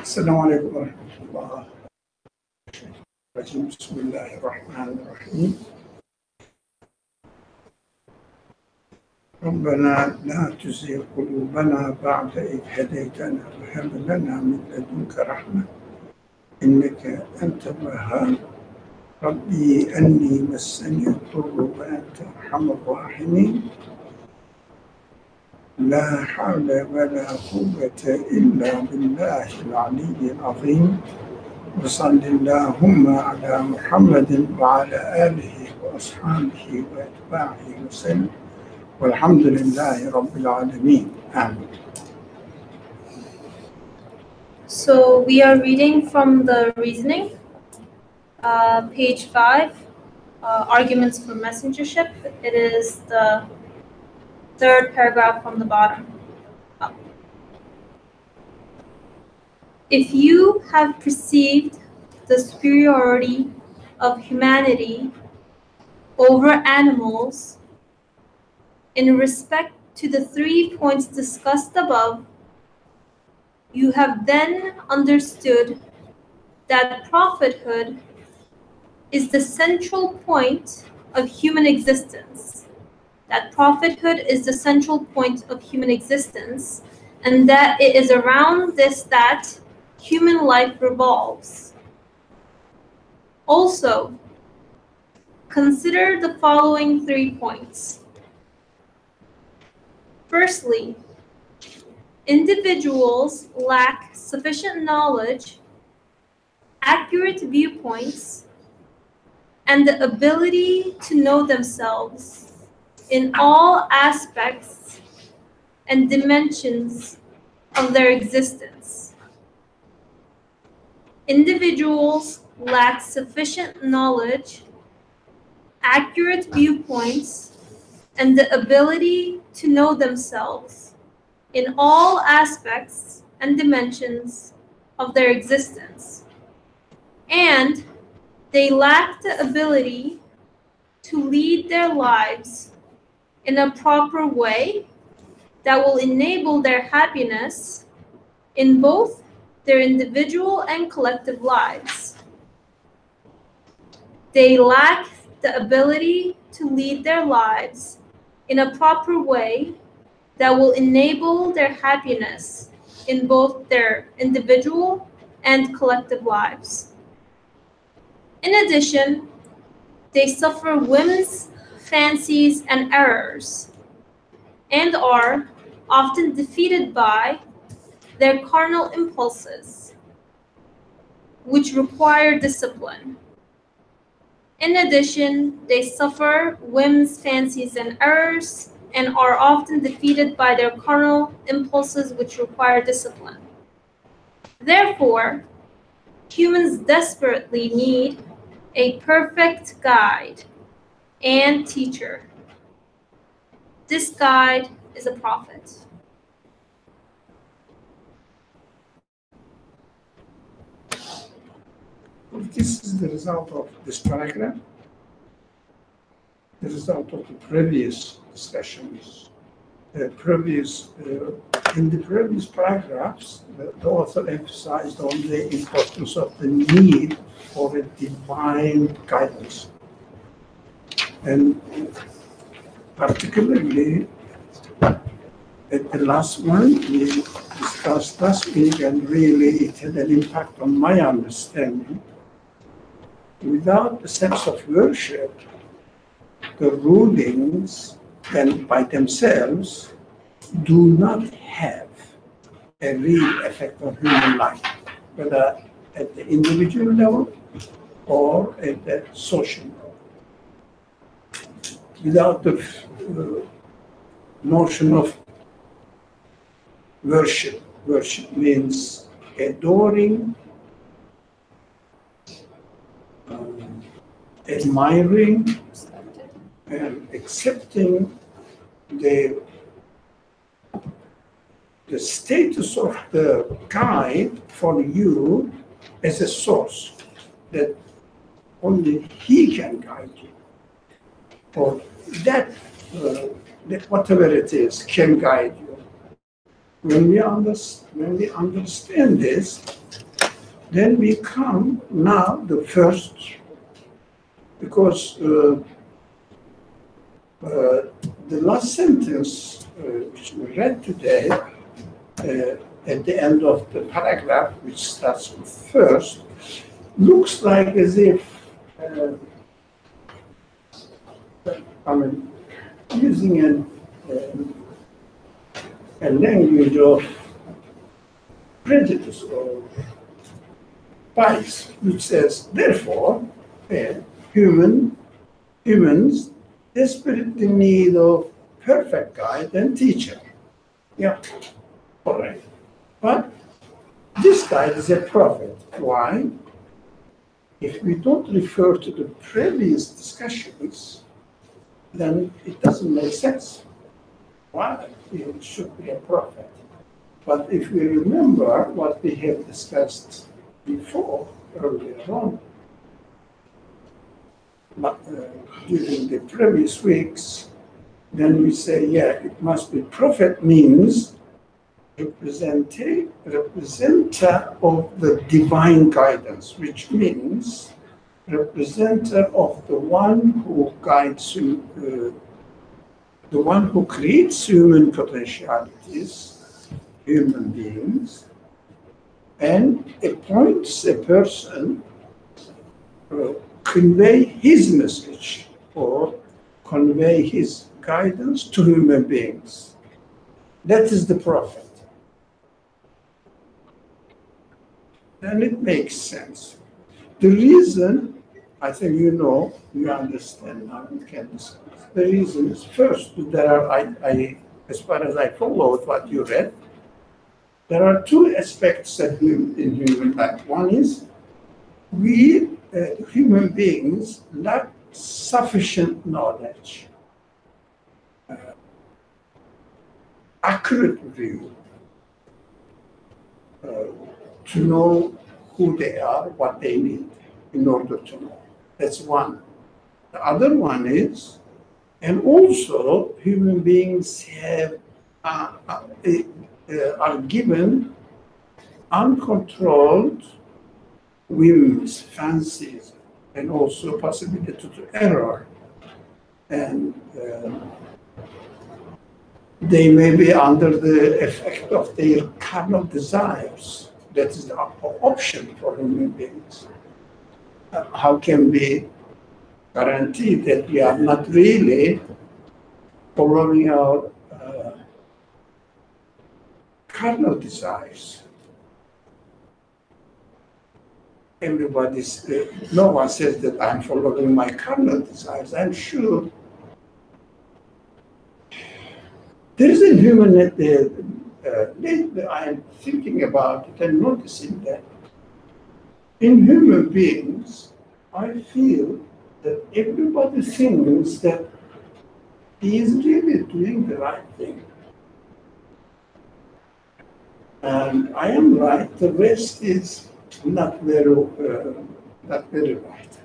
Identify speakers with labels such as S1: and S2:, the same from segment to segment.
S1: السلام عليكم ورحمة الله. بسم الله الرحمن الرحيم. ربنا لا تزغ قلوبنا بعد إذ هديتنا وهب لنا من لدنك رحمة إنك أنت الوهاب. ربي أني مسني الضر وأنت أرحم الراحمين. لا حول ولا قوة إلا بالله العلي العظيم. وصل اللهم على محمد وعلى آله وأصحابه وأتباعه وسلم والحمد لله رب العالمين. آمين.
S2: So we are reading from the reasoning, page 5, arguments for messengership. It is the third paragraph from the bottom up. If you have perceived the superiority of humanity over animals in respect to the 3 points discussed above, you have then understood that prophethood is the central point of human existence. That prophethood is the central point of human existence, and that it is around this that human life revolves. Also, consider the following 3 points. Firstly, individuals lack sufficient knowledge, accurate viewpoints, and the ability to know themselves in all aspects and dimensions of their existence. Individuals lack sufficient knowledge, accurate viewpoints, and the ability to know themselves in all aspects and dimensions of their existence. And they lack the ability to lead their lives in a proper way that will enable their happiness in both their individual and collective lives. They lack the ability to lead their lives in a proper way that will enable their happiness in both their individual and collective lives. In addition, they suffer whims, fancies, and errors, and are often defeated by their carnal impulses, which require discipline. In addition, they suffer whims, fancies, and errors, and are often defeated by their carnal impulses, which require discipline. Therefore, humans desperately need a perfect guide and teacher. This guide is a prophet.
S1: This is the result of this paragraph, the result of the previous discussions. In the previous paragraphs, the author emphasized on the importance of the need for a divine guidance. And particularly at the last one we discussed last week, and really it had an impact on my understanding. Without a sense of worship, the rulings then by themselves do not have a real effect on human life, whether at the individual level or at the social level. Without the notion of worship, worship means adoring, admiring, and accepting the status of the guide for you as a source, that only he can guide you, or that whatever it is can guide you. When we understand this, then we come now the first, because the last sentence which we read today, at the end of the paragraph, which starts with first, looks like as if, using a language of prejudice or bias, which says, therefore, humans desperately need of perfect guide and teacher. Yeah, all right. But this guide is a prophet. Why? If we don't refer to the previous discussions, then it doesn't make sense. Why? It should be a prophet. But if we remember what we have discussed before, earlier on, during the previous weeks, then we say, yeah, it must be prophet means representer of the divine guidance, which means representative of the one who guides you, the one who creates human potentialities, human beings, and appoints a person to convey his message or convey his guidance to human beings. That is the prophet. Then it makes sense. The reason, I think you understand now, you can discuss. The reason is first, as far as I followed what you read, there are two aspects in human life. One is we, human beings, lack sufficient knowledge, accurate view, to know who they are, what they need in order to know. That's one. The other one is, and also human beings have are given uncontrolled whims, fancies, and also possibility to error. And they may be under the effect of their carnal desires. That is the option for human beings. How can we guarantee that we are not really following our carnal desires? No one says that I'm following my carnal desires. I'm sure there is a human, I'm thinking about it and noticing that in human beings, I feel that everybody thinks that he is really doing the right thing. And I am right, the rest is not very right.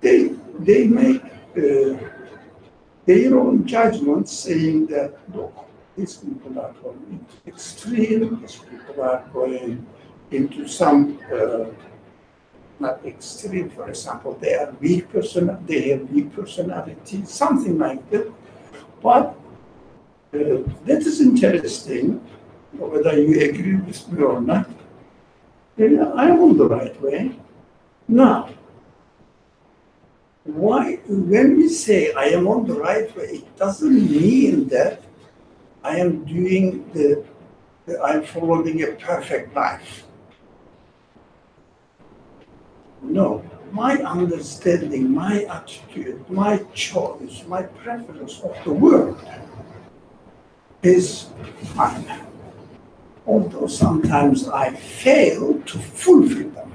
S1: They make their own judgments, saying that, look, these people are going into extreme, these people are going into some, not extreme, for example, they have weak personality, something like that. But that is interesting, whether you agree with me or not. I'm on the right way. Now, why, when we say I am on the right way, it doesn't mean that I am I'm following a perfect life. No, my understanding, my attitude, my choice, my preference of the world is fine. Although sometimes I fail to fulfill them.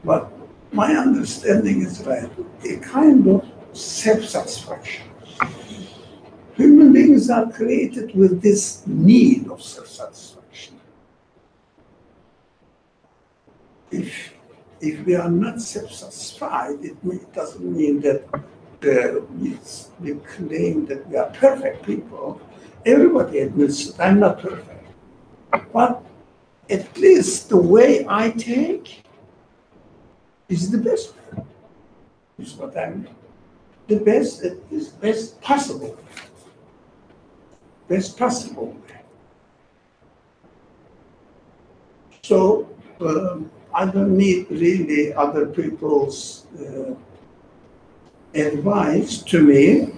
S1: But my understanding is right, a kind of self-satisfaction. Human beings are created with this need of self-satisfaction. If we are not self-satisfied, it doesn't mean that we claim that we are perfect people. Everybody admits that I'm not perfect. But at least the way I take is the best way. Is what I mean. The best is best possible. Best possible way. So I don't need really other people's advice to me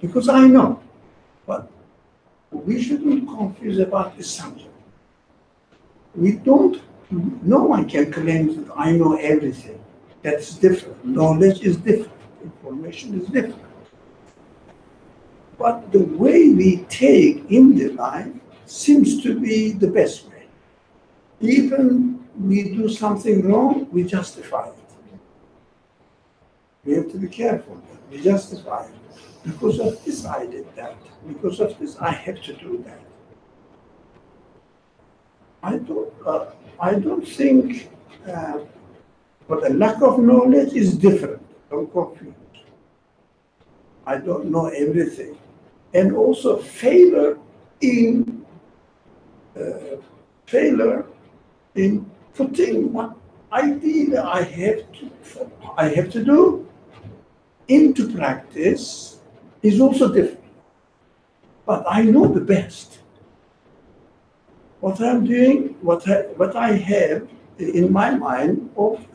S1: because I know. But we shouldn't confuse about this subject. We don't, no one can claim that I know everything. That's different. Knowledge is different. Information is different. But the way we take in the life seems to be the best way. Even we do something wrong, we justify it. We have to be careful. We justify it. Because of this, I did that. Because of this, I have to do that. I don't think, but a lack of knowledge is different. Don't confuse. I don't know everything. And also failure in putting what idea I have to do into practice is also different. But I know the best. What I'm doing, what I have in my mind of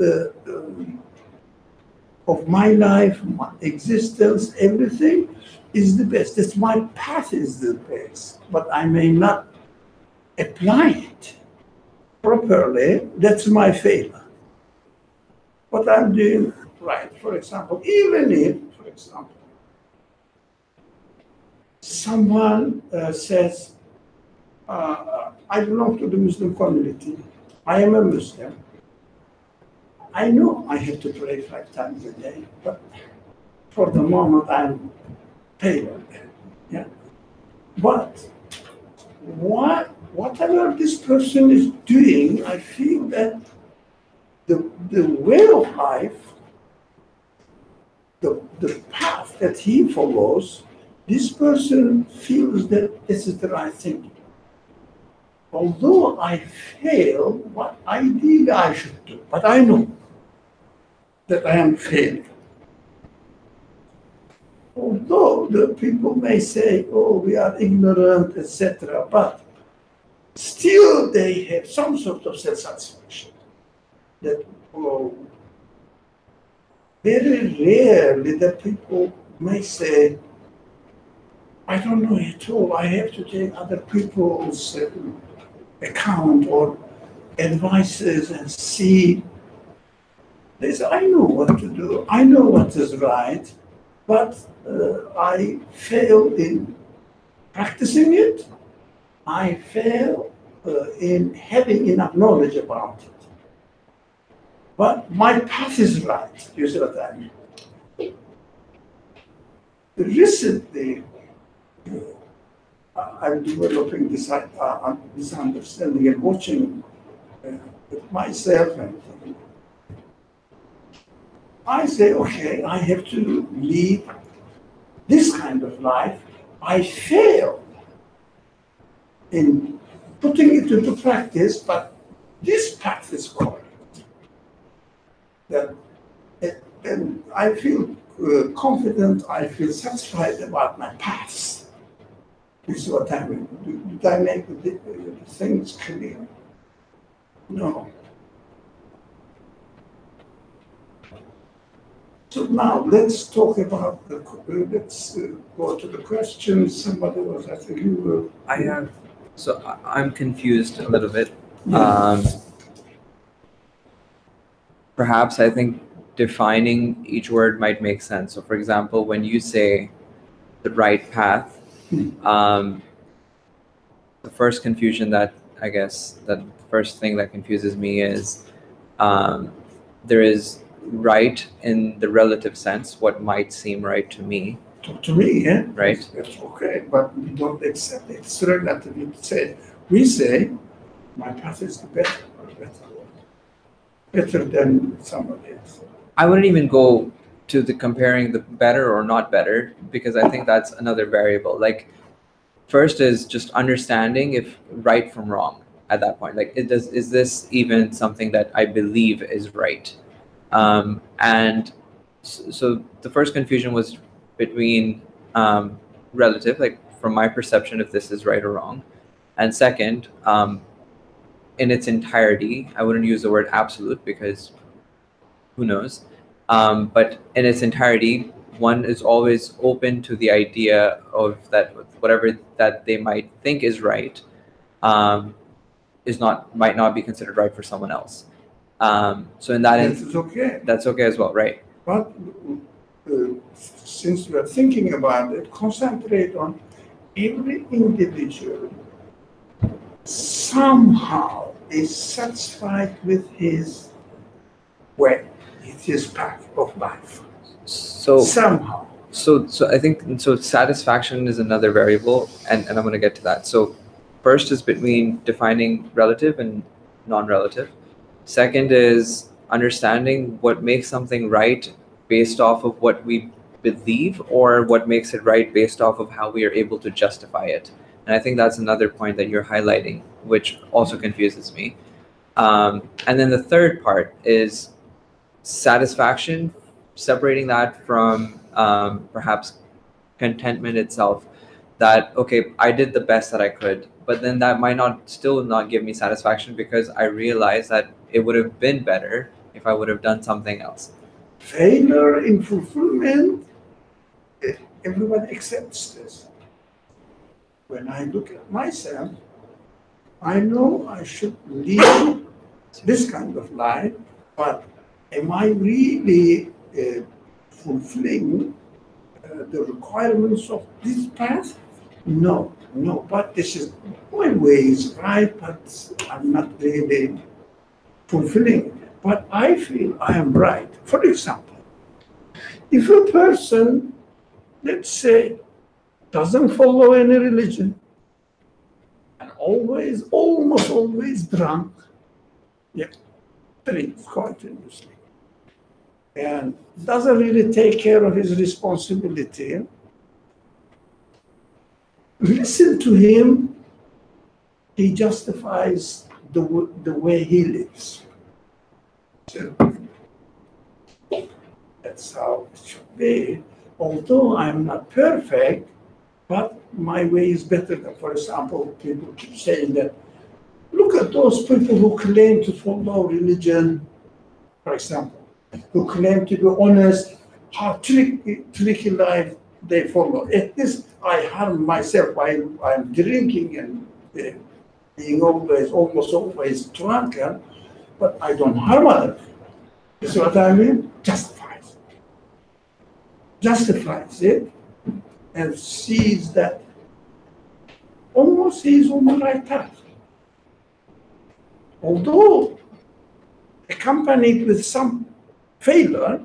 S1: my life, my existence, everything is the best. That's my path is the best, but I may not apply it properly. That's my failure. What I'm doing right, for example, even if, for example, someone says, I belong to the Muslim community. I am a Muslim. I know I have to pray 5 times a day, but for the moment I'm failing. Yeah. But whatever this person is doing, I feel that the way of life, the path that he follows, this person feels that this is the right thing. Although I fail, what ideally I should do, but I know that I am failing. Although the people may say, oh, we are ignorant, etc., but still they have some sort of self-satisfaction. That very rarely the people may say, I don't know at all, I have to take other people's account or advices and see. They say, I know what to do, I know what is right, but I fail in practicing it. I fail in having enough knowledge about it. But my path is right, you see what I mean? Recently, I'm developing this understanding and watching myself, and I say, okay, I have to lead this kind of life. I fail in putting it into practice, but this path is correct. Then I feel confident, I feel satisfied about my paths. This is what I mean. Did I make the things clear? No. So now let's talk about let's go to the questions. Somebody was, I think you were.
S3: So I'm confused a little bit.
S1: Yeah.
S3: Perhaps I think defining each word might make sense. So for example, when you say the right path, the first confusion that I guess that the first thing that confuses me is there is right in the relative sense, what might seem right to me.
S1: To me, yeah?
S3: Right.
S1: That's okay, but we don't accept it. It's relative. We say, my path is the better than somebody else.
S3: I wouldn't even go to the comparing the better or not better, because I think that's another variable. Like, first is just understanding if right from wrong at that point. Like, is this even something that I believe is right? And so the first confusion was between relative, like from my perception, if this is right or wrong. And second, in its entirety, I wouldn't use the word absolute because who knows? But in its entirety, one is always open to the idea of that whatever that they might think is right might not be considered right for someone else. So in that
S1: That's okay.
S3: that's okay as well, right?
S1: But since we're thinking about it, concentrate on every individual somehow is satisfied with his way, with his path of life.
S3: So
S1: Somehow.
S3: So I think satisfaction is another variable, and I'm going to get to that. So first is between defining relative and non-relative. Second is understanding what makes something right based off of what we believe, or what makes it right based off of how we are able to justify it. And I think that's another point that you're highlighting, which also confuses me. And then the third part is satisfaction, separating that from perhaps contentment itself. That, okay, I did the best that I could, but then that might still not give me satisfaction, because I realize that it would have been better if I would have done something else.
S1: Failure in fulfillment, everyone accepts this. When I look at myself, I know I should lead this kind of life, but am I really fulfilling the requirements of this path? No. But this is my way is right, but I'm not really fulfilling it. But I feel I am right. For example, if a person, let's say, doesn't follow any religion, and almost always drunk, drinks continuously, and doesn't really take care of his responsibility, listen to him, he justifies the way he lives. So that's how it should be. Although I'm not perfect, but my way is better than, for example, people keep saying that, look at those people who claim to follow religion, for example, who claim to be honest, how tricky life they follow. At least I harm myself while I'm drinking and being almost always drunken, but I don't harm others. You see what I mean? Justifies it, and sees that almost he's on the right path. Although accompanied with some failure,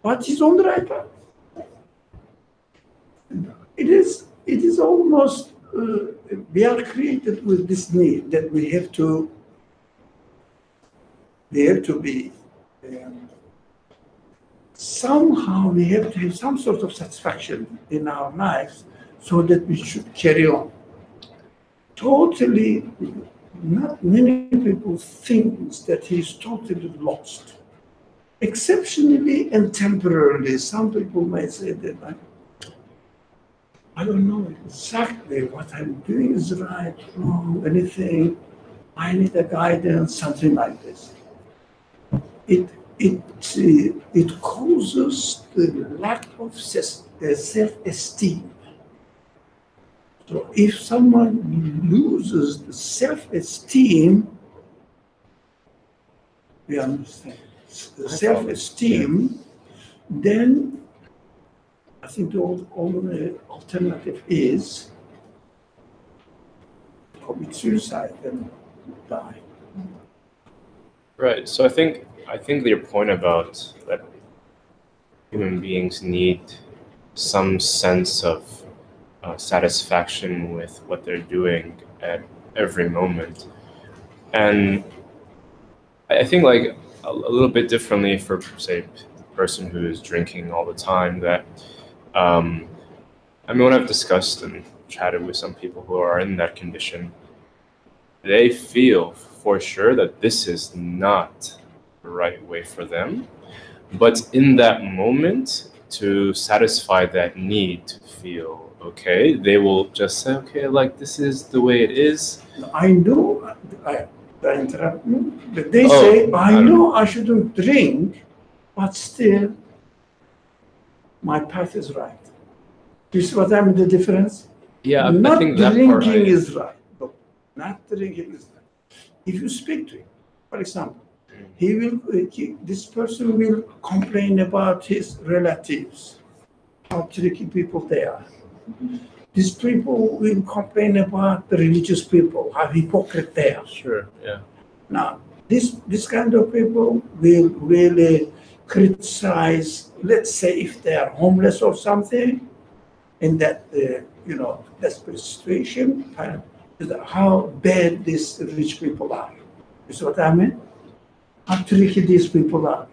S1: but he's on the right path. It is almost, we are created with this need that we have to be, somehow we have to have some sort of satisfaction in our lives so that we should carry on. Totally, not many people think that he's totally lost. Exceptionally and temporarily, some people might say that I don't know exactly what I'm doing is right, wrong, anything. I need a guidance, something like this. It causes the lack of self-esteem. So if someone loses the self-esteem, we understand. The self-esteem, then I think the only alternative is commit suicide and die.
S4: Right. So I think your point about that human beings need some sense of satisfaction with what they're doing at every moment, and I think like a little bit differently for, say, the person who is drinking all the time that, I mean, when I've discussed and chatted with some people who are in that condition, they feel for sure that this is not the right way for them. But in that moment, to satisfy that need to feel okay, they will just say, okay, like this is the way it is.
S1: I know, I interrupt you, but they say, I know I shouldn't drink, but still, my path is right. You see what I mean, the difference?
S4: Yeah,
S1: Not
S4: I think that
S1: drinking
S4: part
S1: is right. No, not drinking is right. If you speak to him, for example, this person will complain about his relatives, how tricky people they are. These people will complain about the religious people, how hypocrite they are.
S4: Sure, yeah.
S1: Now, this kind of people will really criticize, let's say if they are homeless or something, in that, desperate situation, how bad these rich people are. You see what I mean? How tricky these people are.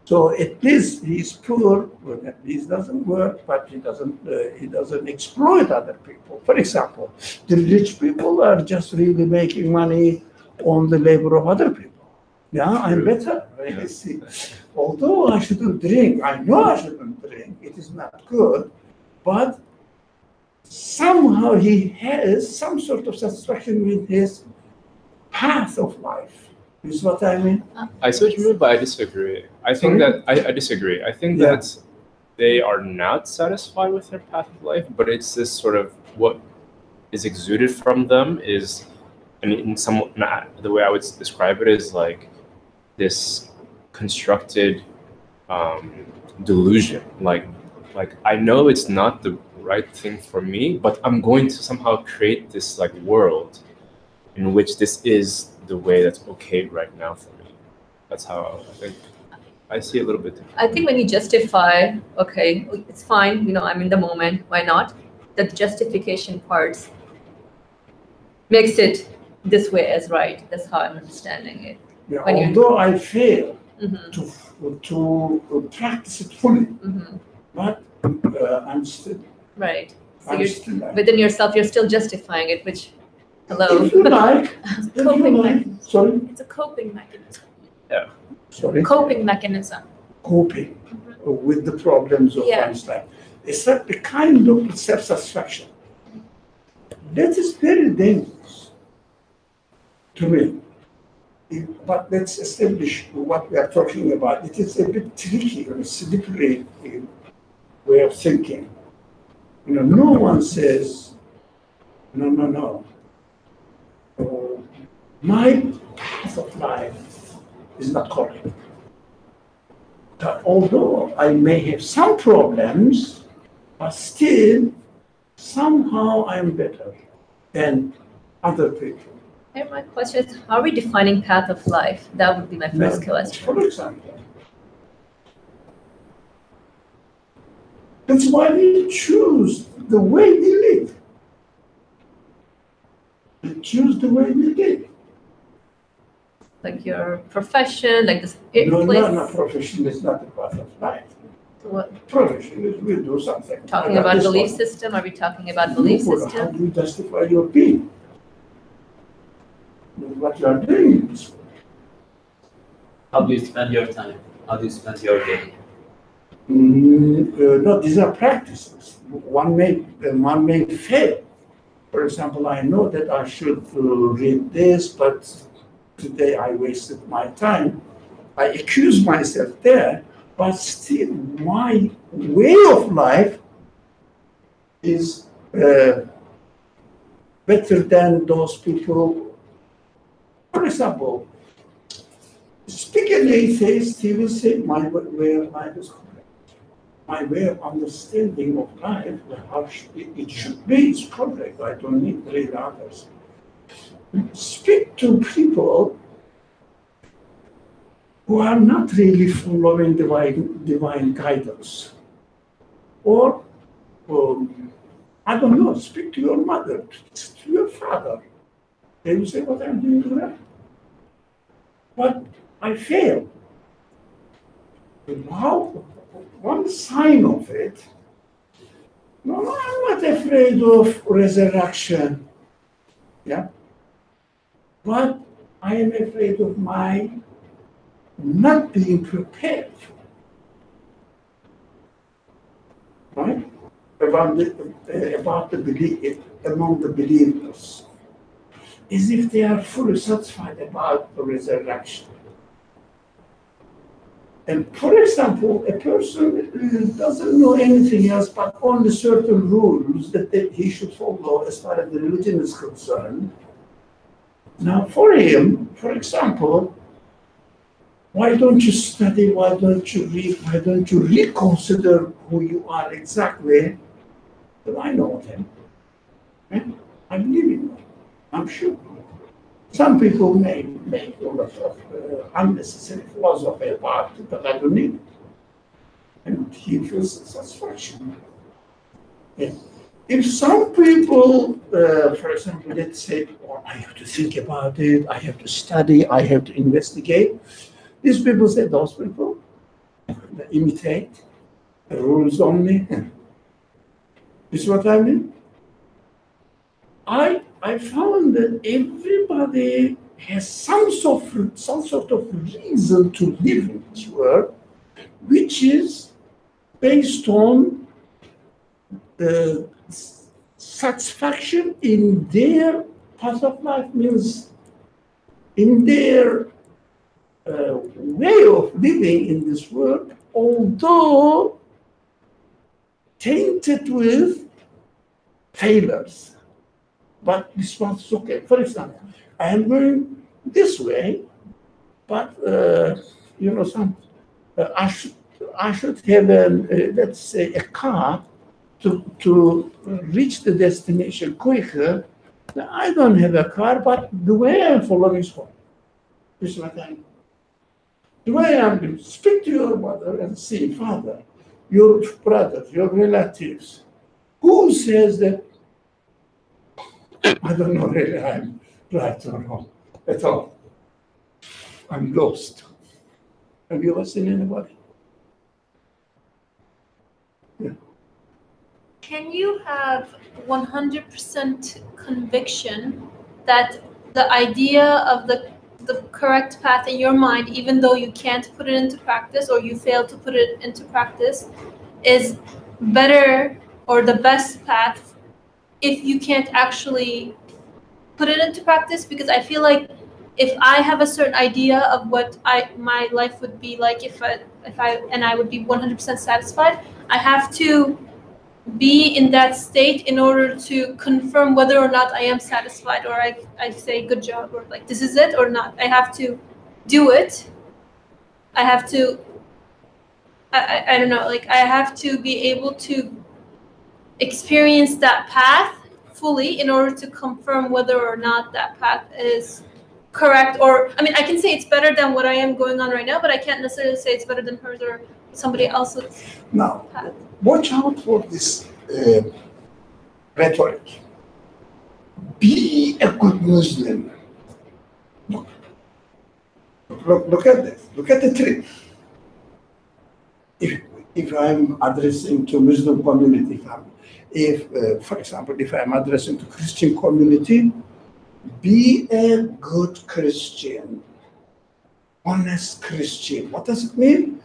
S1: So at least he's poor, well, at least doesn't work, but he doesn't exploit other people. For example, the rich people are just really making money on the labor of other people. Yeah, I'm better.
S4: Yeah.
S1: You see. Although I shouldn't drink, I know I shouldn't drink, it is not good, but somehow he has some sort of satisfaction with his path of life. Is what I mean?
S4: I see what you mean, but I disagree. I think
S1: Sorry?
S4: that I disagree. I think
S1: Yeah.
S4: that they are not satisfied with their path of life, but it's this sort of what is exuded from them is, and in some the way I would describe it is like this constructed delusion. Like I know it's not the right thing for me, but I'm going to somehow create this like world in which this is the way that's okay right now for me. That's how I think I see it a little bit different.
S5: I think when you justify, okay, it's fine, I'm in the moment, why not? The justification parts makes it this way as right. That's how I'm understanding it.
S1: Yeah,
S5: When you-
S1: although I fail
S5: Mhm.
S1: to practice it fully,
S5: Mhm.
S1: but I'm still.
S5: Right. So
S1: I'm
S5: you're
S1: still like,
S5: within yourself, you're still justifying it, which, hello.
S1: if you like, if you
S2: Coping
S1: like.
S2: mechanism.
S1: Sorry,
S2: It's a coping mechanism.
S1: sorry.
S2: Coping mechanism.
S1: Coping with the problems of
S2: Yeah.
S1: one's life. It's a kind of self-satisfaction. That is very dangerous to me. But let's establish what we are talking about. It is a bit tricky or slippery way of thinking. No one says, no. My path of life is not correct. Although I may have some problems, but still, somehow I am better than other people.
S5: Here my question is, how are we defining path of life? That would be my first
S1: Now,
S5: question.
S1: for example, that's why we choose the way we live. We choose the way we live.
S5: Like your profession, like this
S1: No,
S5: place.
S1: profession is not a part of life.
S5: So what,
S1: Profession is we do something.
S5: talking
S1: Like
S5: about
S1: this
S5: belief
S1: one.
S5: system? Are we talking about belief
S1: How
S5: system?
S1: do you justify your being? What you are doing is
S6: How do you spend your time? How do you spend your day?
S1: no, these are practices. One may fail. For example, I know that I should read this, but today I wasted my time. I accuse myself there, but still my way of life is better than those people. For example, speak an atheist, he will say, my way of life is correct. My way of understanding of life, how it should be, is correct. I don't need to read others. Speak to people who are not really following divine guidance. Or, I don't know, speak to your mother, to your father. They will say, what I'm doing is right. But I fail. How, one sign of it, no, I'm not afraid of resurrection, yeah, but I am afraid of my not being prepared, right? About the belief among the believers, as if they are fully satisfied about the resurrection. And for example, a person doesn't know anything else but only certain rules that he should follow as far as the religion is concerned. Now, for him, for example, why don't you study? Why don't you read? Why don't you reconsider who you are exactly? Well, I know him. Right? I believe in him. I'm sure. Some people may make a lot of unnecessary philosophy about it, but I don't need it. And he feels satisfaction. Yeah. If some people, for example, let's say, oh, I have to think about it, I have to study, I have to investigate, these people say, those people they imitate the rules only. This is what I mean. I found that everybody has some sort of reason to live in this world, which is based on the satisfaction in their path of life, means in their way of living in this world, although tainted with failures. But this one's okay. For example, I am going this way, but I should have let's say a car to reach the destination quicker. Now, I don't have a car, but the way I'm following is home. This is what I mean. The way I'm going to speak to your mother and say, Father, your brothers, your relatives, who says that I don't know really I'm right or wrong at all. I'm lost. Have you ever seen anybody? Yeah.
S2: Can you have 100% conviction that the idea of the correct path in your mind, even though you can't put it into practice or you fail to put it into practice, is better or the best path if you can't actually put it into practice? Because I feel like if I have a certain idea of what my life would be like if I would be 100% satisfied, I have to be in that state in order to confirm whether or not I am satisfied, or I say good job, or like this is it or not. I have to do it. I have to I don't know, like I have to be able to experience that path fully in order to confirm whether or not that path is correct. Or I mean, I can say it's better than what I am going on right now, but I can't necessarily say it's better than hers or somebody else's
S1: Now,
S2: path.
S1: watch out for this rhetoric. Be a good Muslim. Look at this. Look at the trick. If I'm addressing to Muslim community, for example, if I'm addressing to Christian community, be a good Christian, honest Christian. What does it mean?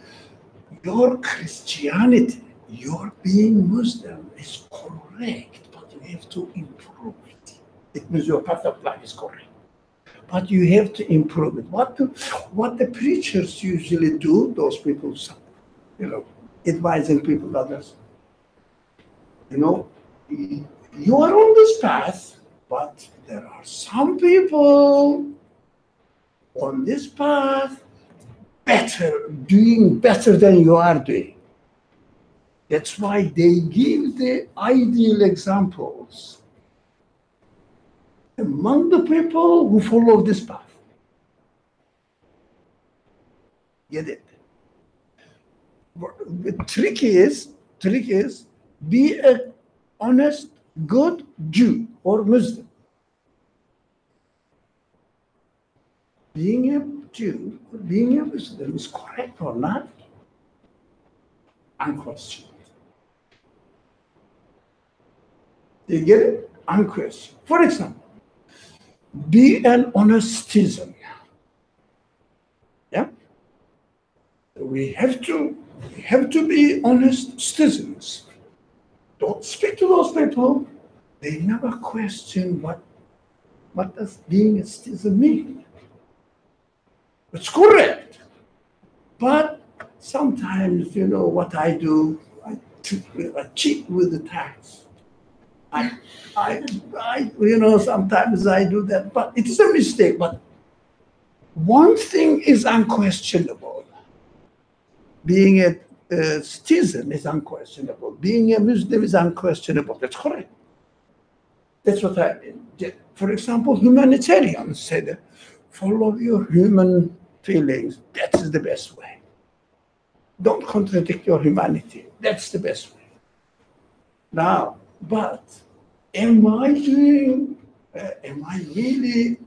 S1: Your Christianity, your being Muslim is correct, but you have to improve it. It means your path of life is correct, but you have to improve it. What the preachers usually do, those people, advising people, others, you are on this path, but there are some people on this path doing better than you are doing. That's why they give the ideal examples among the people who follow this path. Get it? The trick is be a honest, good Jew or Muslim. Being a Jew or being a Muslim is correct or not, unquestioned. You get it? Unquestioned. For example, be an honest citizen. Yeah? We have to be honest citizens. Don't speak to those people. They never question what does being a citizen mean. It's correct. But sometimes, what I do, I cheat with the tax. Sometimes I do that, but it is a mistake. But one thing is unquestionable. Being a citizen is unquestionable. Being a Muslim is unquestionable. That's correct. That's what I mean. For example, humanitarians said, follow your human feelings. That is the best way. Don't contradict your humanity. That's the best way. Now, but am I really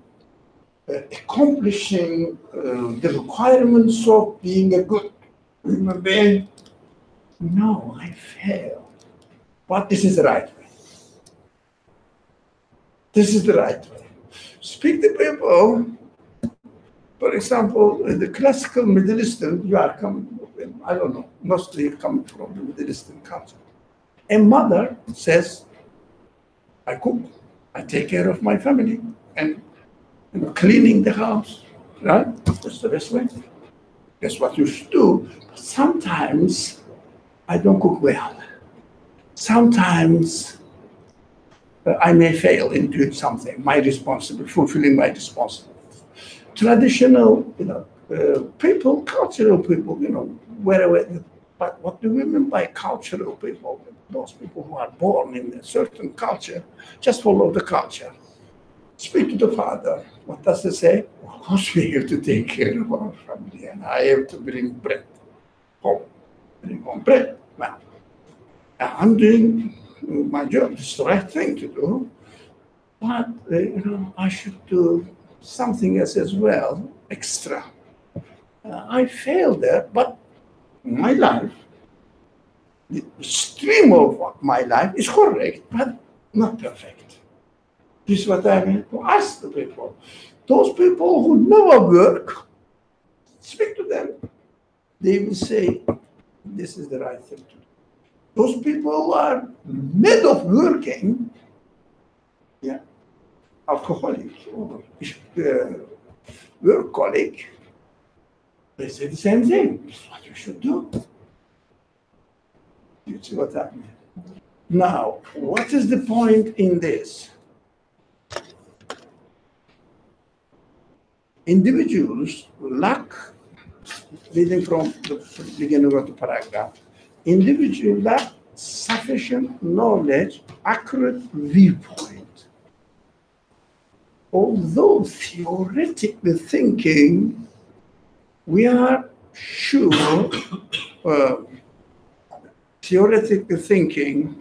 S1: accomplishing the requirements of being a good human being? No, I fail. But this is the right way. This is the right way. Speak to people. For example, the classical Middle Eastern, you are coming, I don't know, mostly coming from the Middle Eastern culture. A mother says, I cook, I take care of my family, and cleaning the house, right? That's the best way. That's what you should do. Sometimes I don't cook well. Sometimes I may fail in doing something, fulfilling my responsibilities. Traditional, people, cultural people, wherever. But what do we mean by cultural people? Those people who are born in a certain culture, just follow the culture. Speak to the father. What does he say? Of course, we have to take care of our family, and I have to bring bread home. Bring home bread. Well, I'm doing my job. It's the right thing to do. But, I should do something else as well, extra. I failed there, but my life, the stream of my life is correct, but not perfect. This is what I mean to ask the people. Those people who never work, speak to them. They will say, this is the right thing to do. Those people who are made of working, alcoholic or workaholic, they say the same thing. It's what you should do. You see what I mean? Now, what is the point in this? Individuals lack, reading from the beginning of the paragraph, individuals lack sufficient knowledge, accurate viewpoint. Although theoretically thinking, we are sure, theoretically thinking,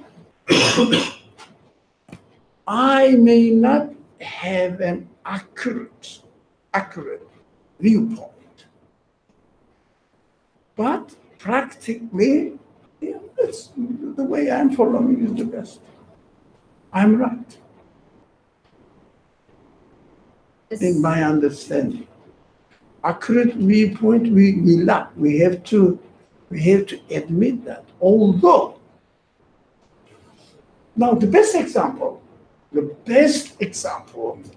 S1: I may not have an accurate viewpoint, but practically, that's the way I'm following is the best. I'm right. In my understanding, accurate viewpoint we lack. We have to admit that. Although, now the best example,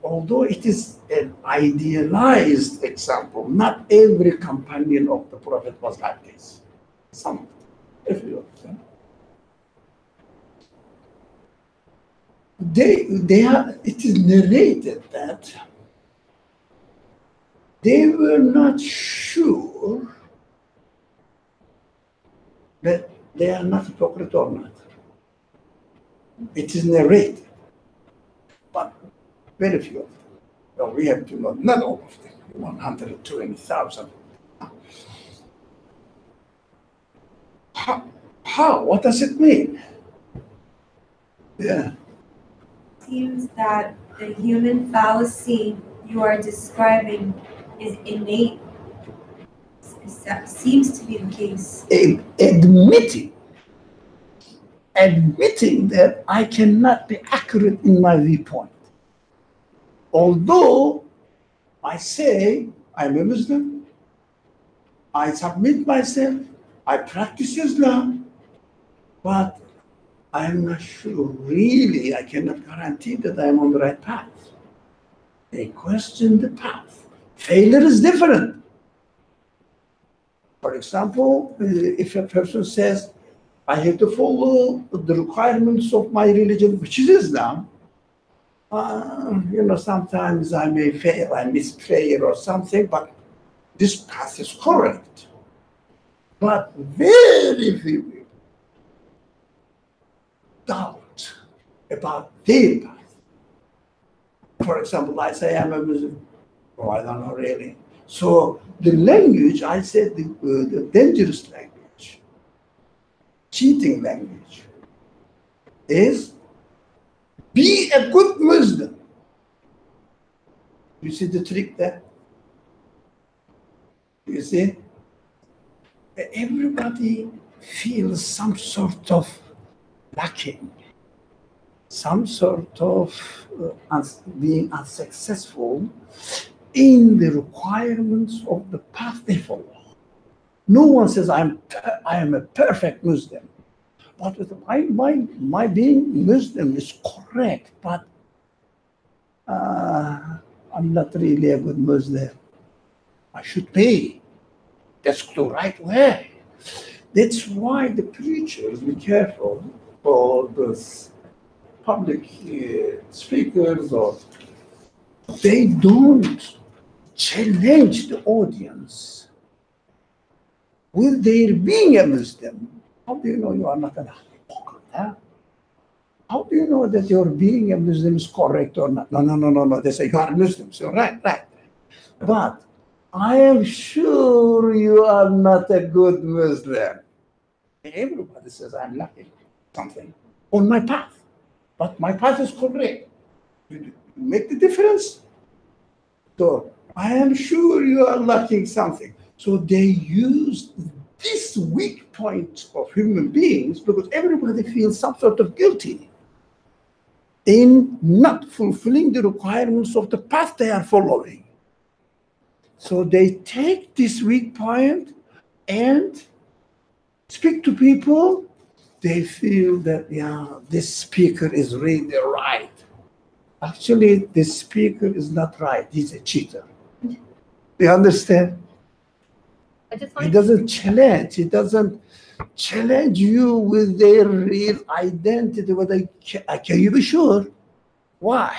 S1: although it is an idealized example, not every companion of the Prophet was like this. Some, if you understand. It is narrated that they were not sure that they are not hypocrite or not. It is narrated, but very few of them. Well, we have to know, not all of them, 120,000. How? What does it mean? Yeah.
S7: Seems that the human fallacy you are describing is innate. That seems to be the case.
S1: Admitting that I cannot be accurate in my viewpoint. Although I say I'm a Muslim, I submit myself, I practice Islam, but I'm not sure, really, I cannot guarantee that I'm on the right path. They question the path. Failure is different. For example, if a person says, I have to follow the requirements of my religion, which is Islam, sometimes I may fail, I miss prayer or something, but this path is correct. But very few people doubt about their path. For example, I say I'm a Muslim. Oh, I don't know really. So the language, I said the dangerous language, cheating language, is be a good Muslim. You see the trick there? You see? Everybody feels some sort of lacking, some sort of being unsuccessful in the requirements of the path they follow. No one says I am a perfect Muslim, but my being Muslim is correct, but I'm not really a good Muslim. I should be. That's the right way. That's why the preachers be careful, or the public speakers, or they don't challenge the audience with their being a Muslim. How do you know you are not an hypocrite? Huh? How do you know that your being a Muslim is correct or not? No. They say you are Muslim, so right. But I am sure you are not a good Muslim. Everybody says I'm lacking something on my path, but my path is correct. You make the difference. So I am sure you are lacking something. So they use this weak point of human beings because everybody feels some sort of guilty in not fulfilling the requirements of the path they are following. So they take this weak point and speak to people. They feel that, this speaker is really right. Actually, this speaker is not right. He's a cheater. You understand? He doesn't challenge. He doesn't challenge you with their real identity. Can you be sure? Why?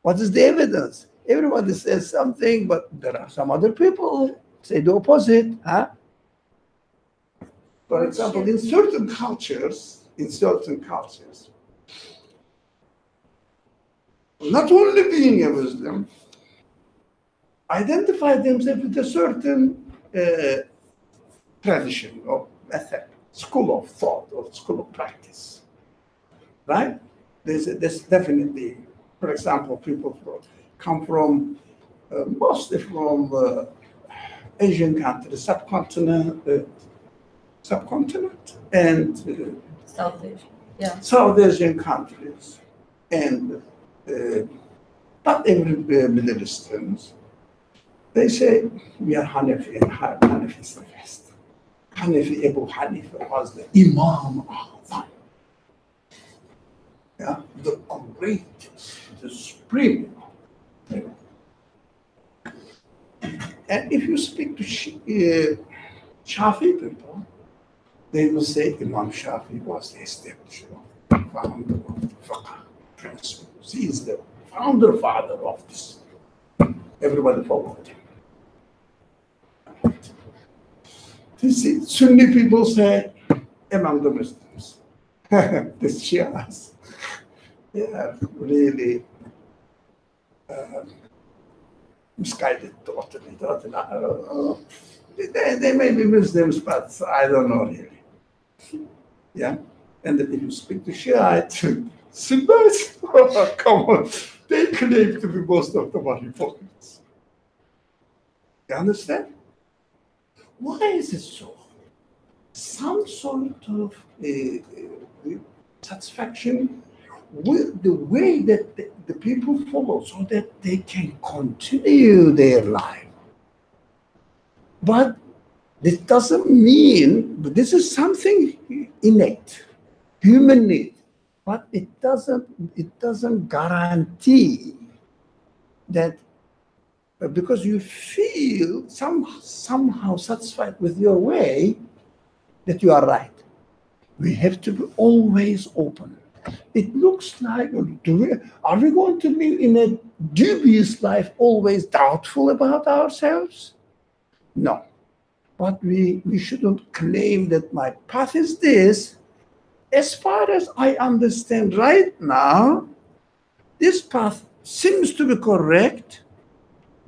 S1: What is the evidence? Everybody says something, but there are some other people say the opposite. Huh? For example, in certain cultures, not only being a Muslim, identify themselves with a certain tradition or method, school of thought or school of practice, right? There's definitely, for example, people come from, mostly from Asian countries, subcontinent, and
S5: South Asia. Yeah.
S1: South Asian countries, and not every Middle Easterns. They say we are Hanafi, and Hanafi is the best. Hanafi, Abu Hanifa was the Imam Azam. Yeah, the greatest, the supreme. And if you speak to Shafi people, they will say Imam Shafi was the establisher, founder of the fiqh principles. He is the father of this. Everybody followed him. You see, Sunni people say among the Muslims, the Shias, they are really misguided totally. They may be Muslims, but I don't know really. Yeah, and if you speak to Shiites, Sunnis, come on, they claim to be most of the hypocrites. You understand? Why is it so? Some sort of satisfaction with the way that the people follow so that they can continue their life. But this doesn't mean, but this is something innate, human need, but it doesn't guarantee that because you feel somehow satisfied with your way, that you are right. We have to be always open. It looks like, are we going to live in a dubious life, always doubtful about ourselves? No. But we shouldn't claim that my path is this. As far as I understand right now, this path seems to be correct,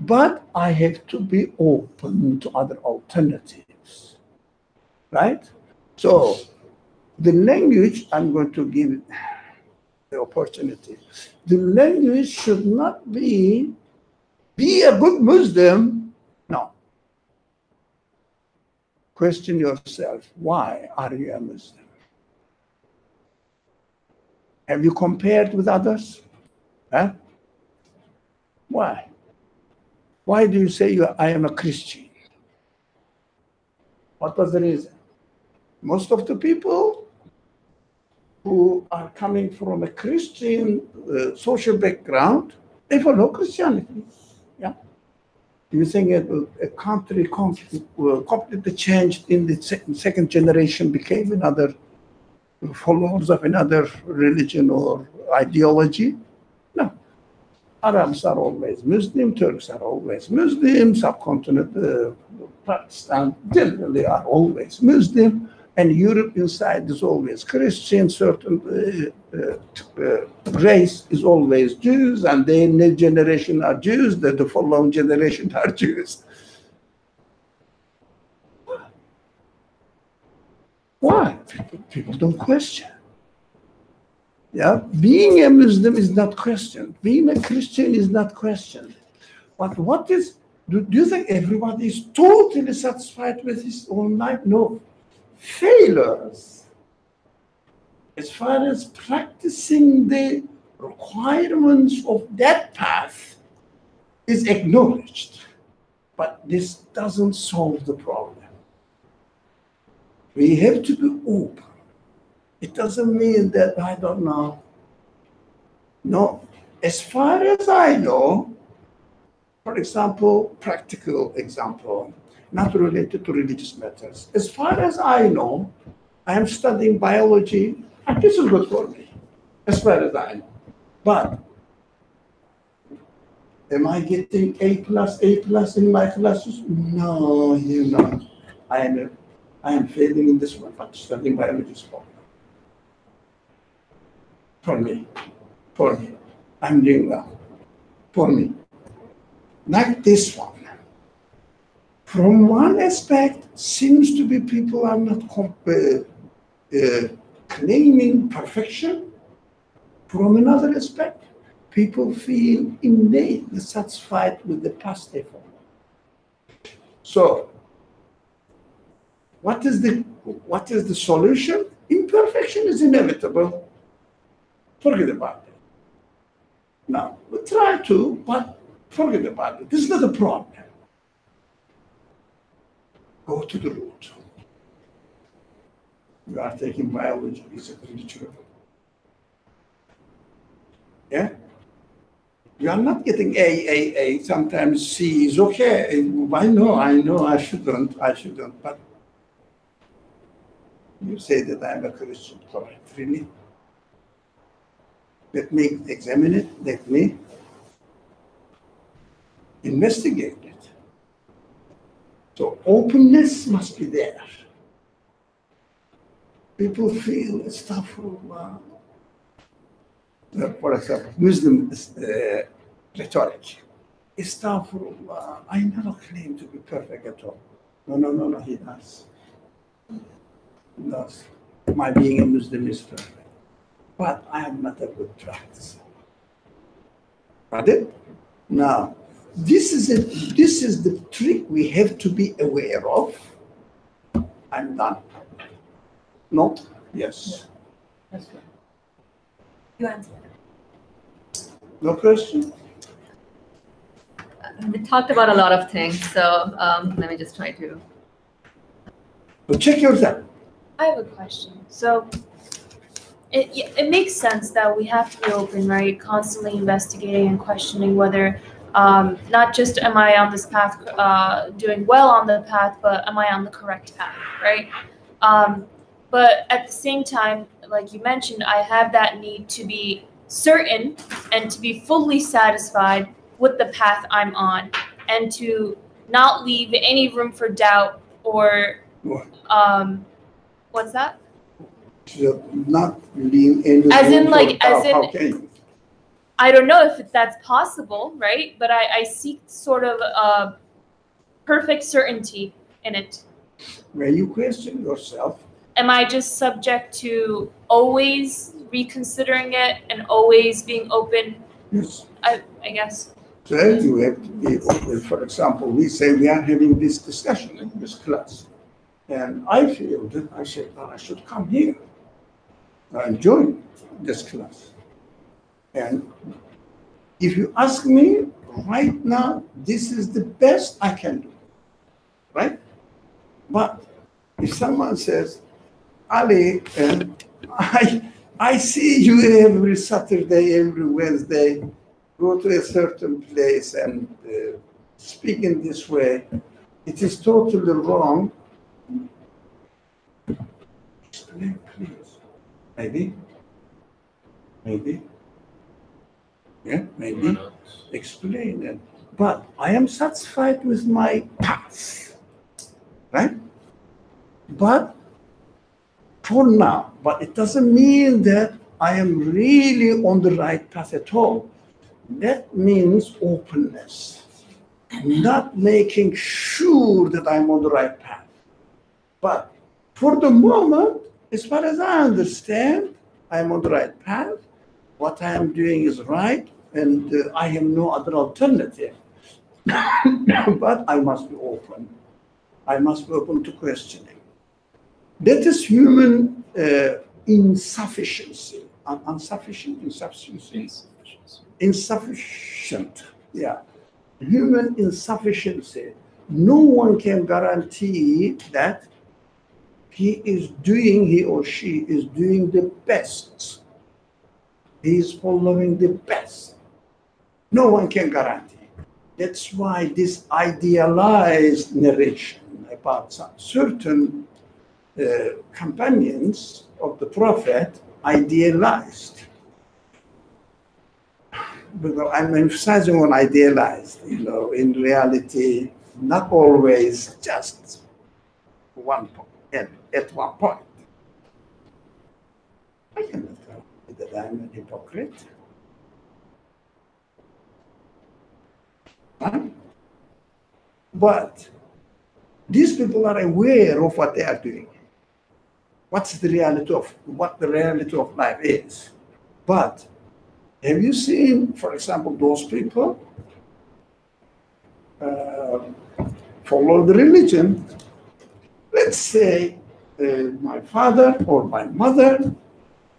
S1: but I have to be open to other alternatives. Right? So, the language, I'm going to give the opportunity. The language should not be a good Muslim. No. Question yourself, why are you a Muslim? Have you compared with others? Huh? Why? Why do you say I am a Christian? What was the reason? Most of the people who are coming from a Christian social background, they follow Christianity. Yeah. Do you think a country completely changed in the second generation, became another followers of another religion or ideology? No. Arabs are always Muslim, Turks are always Muslim, subcontinent Pakistan generally are always Muslim, and Europe inside is always Christian, certain race is always Jews, and the next generation are Jews, the following generation are Jews. Why? People don't question. Yeah, being a Muslim is not questioned. Being a Christian is not questioned. But what is, do you think everybody is totally satisfied with his own life? No. Failures, as far as practicing the requirements of that path, is acknowledged. But this doesn't solve the problem. We have to be open. It doesn't mean that I don't know. No, as far as I know, for example, practical example, not related to religious matters. As far as I know, I am studying biology, and this is good for me, as far as I know. But am I getting A+ in my classes? No, I am failing in this one, but studying biology is for me. I'm doing well. For me. Like this one. From one aspect, seems to be people are not claiming perfection. From another aspect, people feel innately satisfied with the past they follow. So, what is the solution? Imperfection is inevitable. Forget about it. Now, we try to, but forget about it. This is not a problem. Go to the root. You are taking biology, is it really true? Yeah? You are not getting A. Sometimes C is okay. I know, I shouldn't, but you say that I'm a Christian, correct? Really? Let me examine it, let me investigate it. So openness must be there. People feel astaghfirullah. For example, Muslim rhetoric. Astaghfirullah, I never claim to be perfect at all. No, he does. He does. My being a Muslim is perfect. But I am not a good practice. Pardon? Now, this is the trick we have to be aware of. I'm done. No? Yes.
S5: That's right.
S7: You answer.
S1: No question?
S5: We talked about a lot of things, so let me just try to.
S1: So check yourself.
S8: I have a question. So it makes sense that we have to be open, right? Constantly investigating and questioning whether not just am I on this path, doing well on the path, but am I on the correct path, right? But at the same time, like you mentioned, I have that need to be certain and to be fully satisfied with the path I'm on, and to not leave any room for doubt or what's that?
S1: So not lean in the
S8: As in,
S1: room
S8: like,
S1: for
S8: as
S1: doubt.
S8: in-
S1: How can you?
S8: I don't know if that's possible, right? But I seek sort of a perfect certainty in it.
S1: When you question yourself,
S8: Am I just subject to always reconsidering it and always being open?
S1: yes.
S8: I guess.
S1: So you have to be open. For example, we say we are having this discussion in this class. And I feel that I said, well, I should come here and join this class. And if you ask me right now, this is the best I can do, right? But if someone says, Ali, I see you every Saturday, every Wednesday, go to a certain place and speak in this way, it is totally wrong. Explain, please. Maybe. Yeah, maybe. Explain it. But I am satisfied with my path, right? But for now, but it doesn't mean that I am really on the right path at all. That means openness, not making sure that I'm on the right path. But for the moment, as far as I understand, I'm on the right path. What I am doing is right, and I have no other alternative. But I must be open. I must be open to questioning. That is human insufficiency. Insufficient. Yeah. Human insufficiency. No one can guarantee that he or she is doing the best. He is following the best. No one can guarantee. That's why this idealized narration about some certain companions of the Prophet idealized. Because I'm emphasizing on idealized, in reality, not always just one point, at one point. I cannot say that I'm a hypocrite. Right? But these people are aware of what they are doing. What the reality of life is. But have you seen, for example, those people follow the religion? Let's say my father or my mother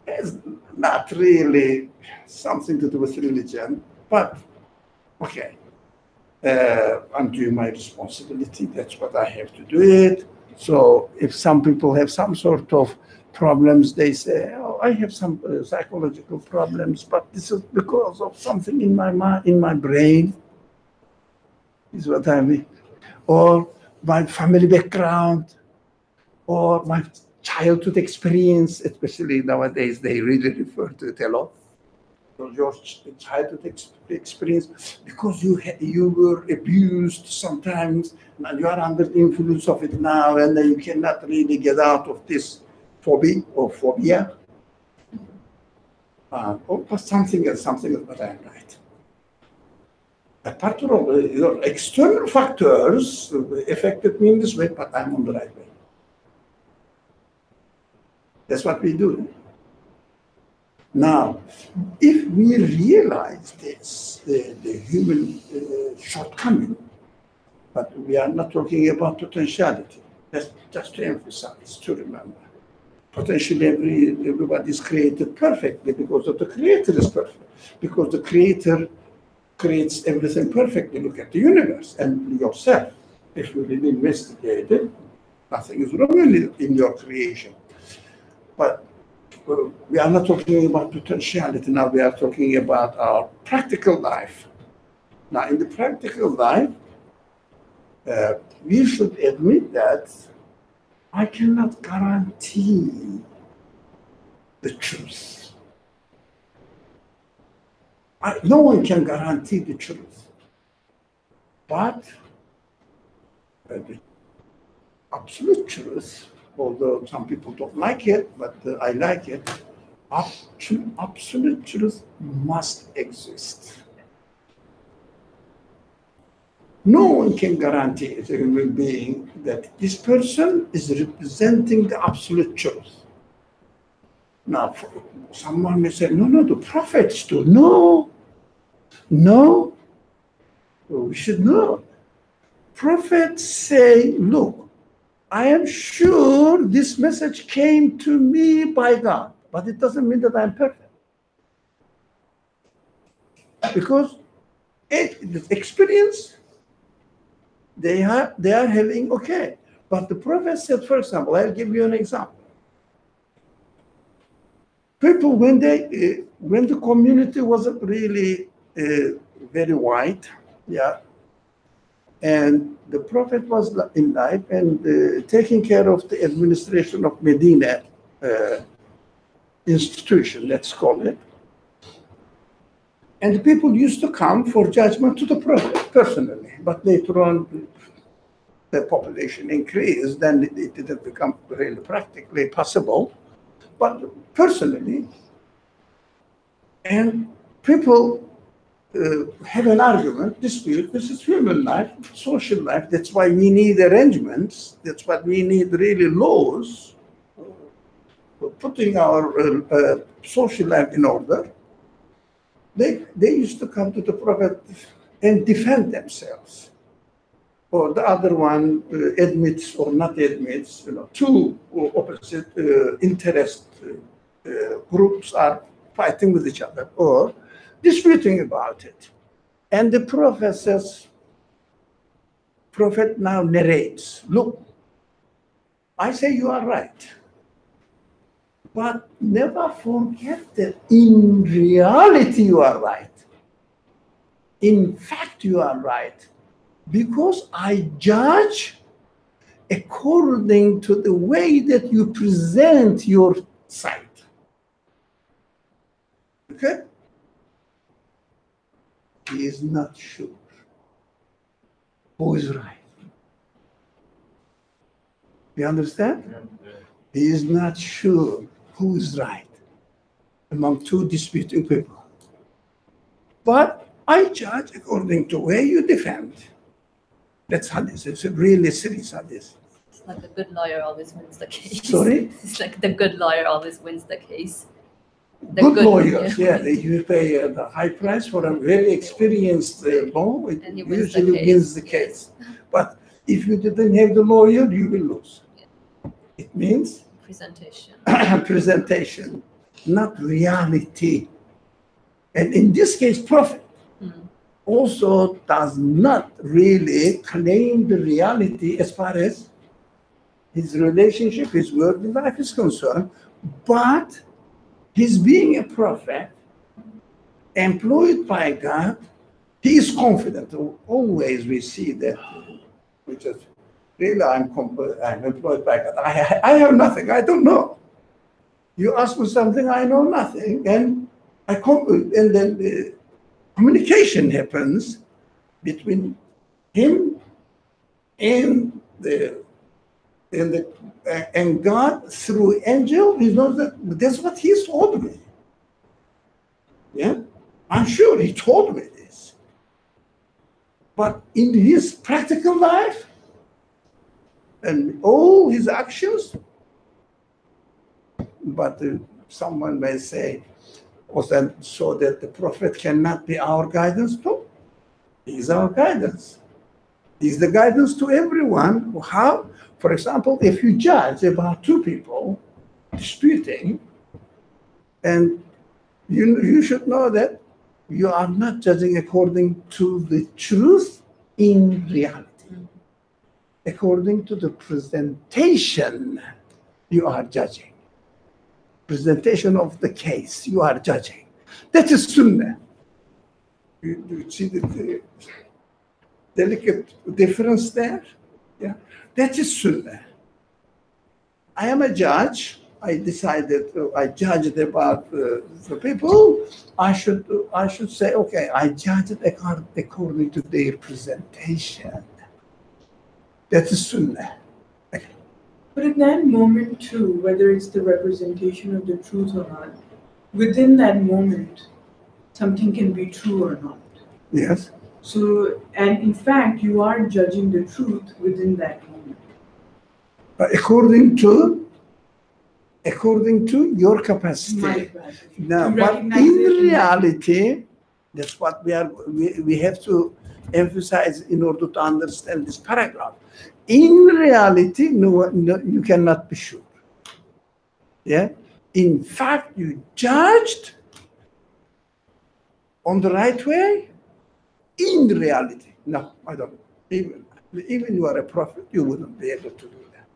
S1: has not really something to do with religion, but okay, I'm doing my responsibility. That's what I have to do it. So if some people have some sort of problems, they say, oh, I have some psychological problems, but this is because of something in my mind, in my brain, is what I mean. Or my family background, or my childhood experience, especially nowadays, they really refer to it a lot. Your childhood experience, because you were abused sometimes, and you are under the influence of it now, and then you cannot really get out of this phobia, or something else, but I am right. Apart from your external factors affected me in this way, but I'm on the right way. That's what we do. Now, if we realize this, the human shortcoming, but we are not talking about potentiality. That's just to emphasize, to remember. Potentially everybody is created perfectly because of the Creator is perfect. Because the Creator creates everything perfectly. Look at the universe and yourself. If you really investigate it, nothing is wrong in your creation. But we are not talking about potentiality now, we are talking about our practical life. Now, in the practical life, we should admit that I cannot guarantee the truth. No one can guarantee the truth. But the absolute truth, although some people don't like it, but I like it, absolute truth must exist. No one can guarantee as a human being that this person is representing the absolute truth. Now, someone may say, no, the prophets do. No, we should know. Prophets say, look, I am sure this message came to me by God, but it doesn't mean that I'm perfect. Because the experience they are having, okay. But the prophet said, for example, I'll give you an example. People, when the community wasn't really very wide, yeah, and the prophet was in life and taking care of the administration of Medina institution, let's call it. And the people used to come for judgment to the prophet personally, but later on, the population increased, then it didn't become really practically possible. But personally, and people have an argument, dispute, this is human life, social life, that's why we need arrangements, that's why we need really laws, putting our social life in order. They used to come to the prophet and defend themselves. Or the other one admits or not admits, two opposite interest groups are fighting with each other or disputing about it. And the prophet says, prophet now narrates, look, I say you are right, but never forget that in reality you are right. In fact, you are right. Because I judge according to the way that you present your side. Okay? He is not sure who is right. You understand?
S4: Yeah.
S1: He is not sure who is right among two disputing people. But I judge according to where you defend. That's hadith. It's a really serious hadith.
S5: It's like the good lawyer always wins the case.
S1: Sorry?
S5: It's like the good lawyer always wins the case. The
S1: Good lawyers, yeah, you pay the high price for a very experienced law, it
S5: And he wins the
S1: usually
S5: case.
S1: wins the case. But if you didn't have the lawyer, you will lose. It means
S5: Presentation.
S1: presentation, not reality. And in this case, prophet also does not really claim the reality as far as his relationship, his worldly life is concerned, but his being a prophet, employed by God, he is confident. Always we see that, which is really I'm employed by God. I have nothing. I don't know. You ask me something, I know nothing, and then the communication happens between him and and God through angel. He knows that that's what he's told me. Yeah, I'm sure he told me this. But in his practical life and all his actions, but someone may say, was that so that the prophet cannot be our guidance too? He is our guidance. Is the guidance to everyone. How, for example, if you judge about two people disputing, and you should know that you are not judging according to the truth in reality. According to the presentation, you are judging. Presentation of the case, you are judging. That is Sunnah. You see the delicate difference there? Yeah, that is Sunnah. I am a judge. I decided, I judged about the people. I should say, okay, I judged according to their presentation. That is Sunnah. Okay.
S9: But in that moment too, whether it's the representation of the truth or not, within that moment, something can be true or not.
S1: Yes.
S9: So, and in fact, you are judging the truth within that moment.
S1: According to your capacity.
S9: My capacity.
S1: Now,
S9: To
S1: but
S9: recognize
S1: in
S9: it.
S1: reality, that's what we have to emphasize in order to understand this paragraph. In reality, no, you cannot be sure. Yeah. In fact, you judged on the right way. In reality, no, I don't. Even you are a prophet, you wouldn't be able to do that.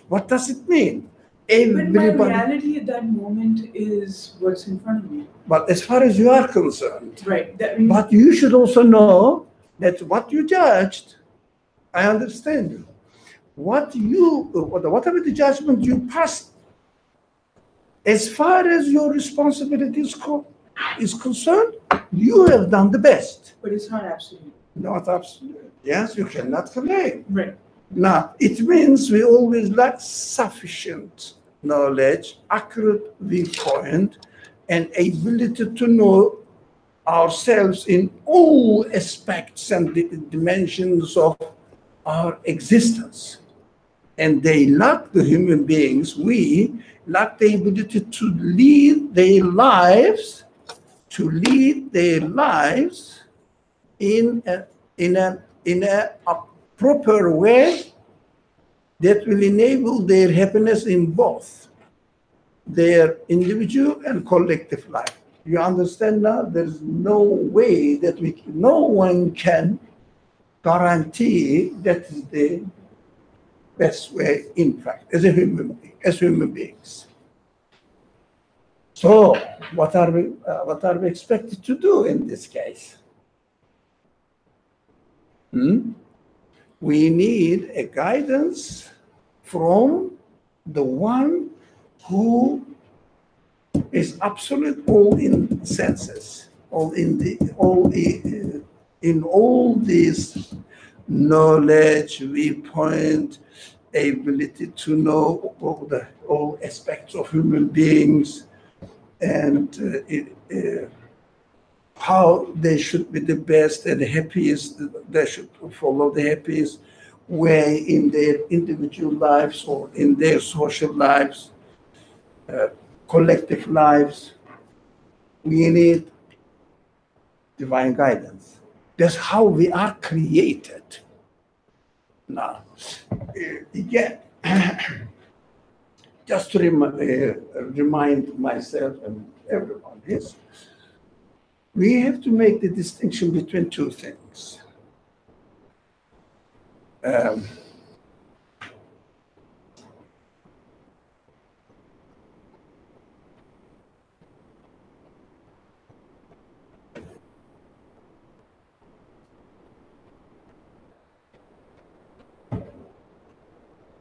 S1: What does it mean?
S9: But my
S1: Everybody.
S9: reality at that moment is what's in front of me.
S1: But as far as you are concerned,
S9: Right. That means
S1: but you should also know that what you judged, I understand you. Whatever the judgment you passed, as far as your responsibility is concerned, you have done the best.
S9: but it's not absolute.
S1: Not absolute. Yes, you cannot claim.
S9: Right.
S1: Now, it means we always lack sufficient knowledge, accurate viewpoint, and ability to know ourselves in all aspects and dimensions of our existence. And they lack, the human beings, we lack the ability to lead their lives, in a proper way that will enable their happiness in both their individual and collective life. You understand now? There's no way that no one can guarantee that is the best way, in fact, as human beings. So, what are we expected to do in this case? We need a guidance from the one who is absolute, all in senses, in all these knowledge, viewpoint, ability to know all aspects of human beings, and how they should be the best and the happiest, they should follow the happiest way in their individual lives or in their social lives, collective lives. We need divine guidance. That's how we are created. Now, again, just to remind myself and everyone is, we have to make the distinction between two things.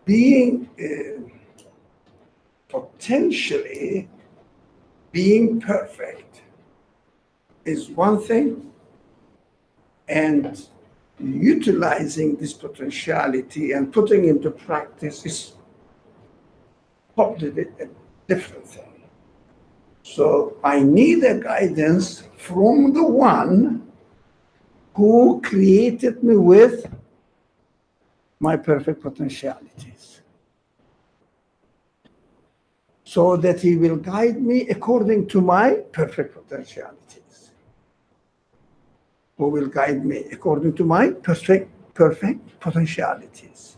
S1: Being potentially being perfect is one thing, and utilizing this potentiality and putting into practice is probably a different thing. So I need a guidance from the one who created me with my perfect potentialities, so that he will guide me according to my perfect potentialities. Who will guide me according to my perfect perfect potentialities.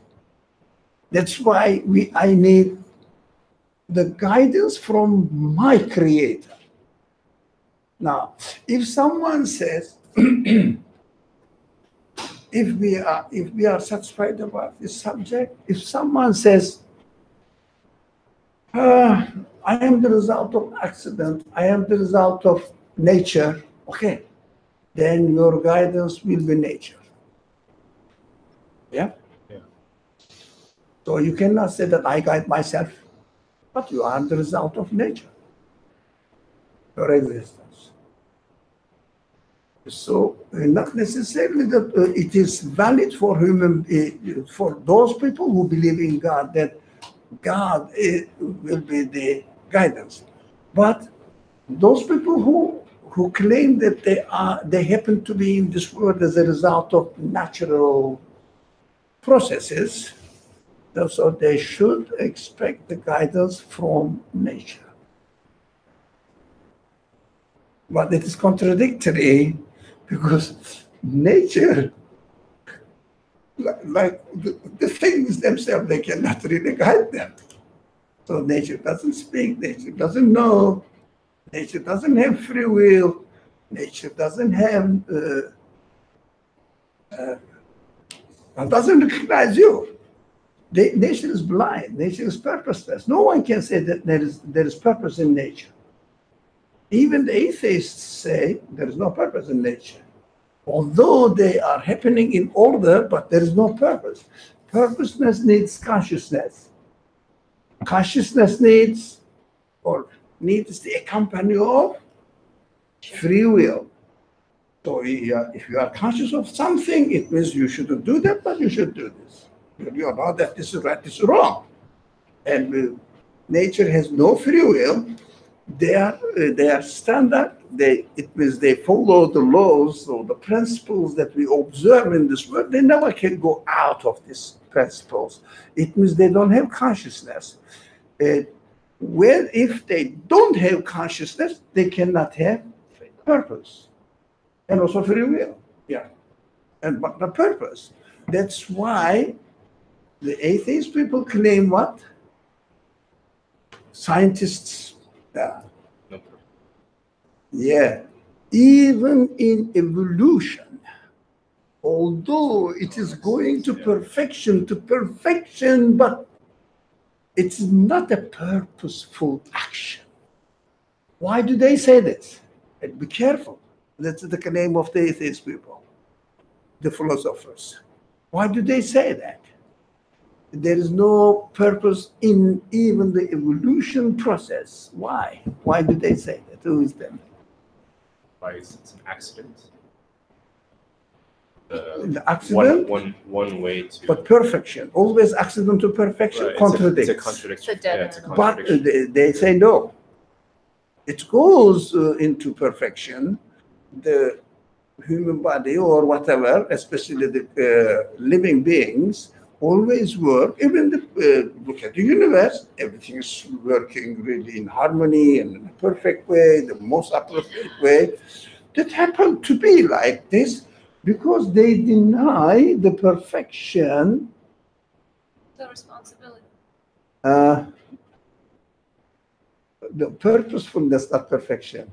S1: That's why I need the guidance from my creator. Now, if someone says, if we are satisfied about this subject, if someone says, I am the result of accident, I am the result of nature, okay, then your guidance will be nature. Yeah?
S4: Yeah.
S1: So you cannot say that I guide myself, but you are the result of nature, your existence. So not necessarily that it is valid for for those people who believe in God, that God will be the guidance. But those people who claim that they happen to be in this world as a result of natural processes, so they should expect the guidance from nature. But it is contradictory because nature, like the things themselves, they cannot really guide them. So nature doesn't speak, nature doesn't know, nature doesn't have free will, nature doesn't have, doesn't recognize you. Nature is blind, nature is purposeless. No one can say that there is purpose in nature. Even the atheists say there is no purpose in nature. Although they are happening in order, but there is no purpose. Purposeness needs consciousness. Consciousness needs the accompany of free will. So if you are conscious of something, it means you shouldn't do that, but you should do this. You know that this is right, this is wrong. And nature has no free will. They are standard. It means they follow the laws or the principles that we observe in this world. They never can go out of these principles. It means they don't have consciousness. Well, if they don't have consciousness, they cannot have purpose and also free will. Yeah, but the purpose. That's why the atheist people claim what? Scientists. Yeah, even in evolution, although it is going to perfection, but it's not a purposeful action. Why do they say this? And be careful. That's the claim of the atheist people, the philosophers. Why do they say that? There is no purpose in even the evolution process. Why? Why do they say that? Who is them?
S4: Why is it an accident?
S1: The accident?
S4: One way to.
S1: But perfection, always accident to perfection,
S4: Right,
S1: contradicts.
S4: It's a contradiction.
S5: It's a dead
S4: it's a
S5: end.
S1: But
S4: contradiction.
S1: they say no. It goes into perfection. The human body or whatever, especially the living beings, always work. Even look at the universe, everything is working really in harmony and in a perfect way, the most appropriate way. That happened to be like this because they deny the perfection.
S8: The responsibility.
S1: The purposefulness, not perfection.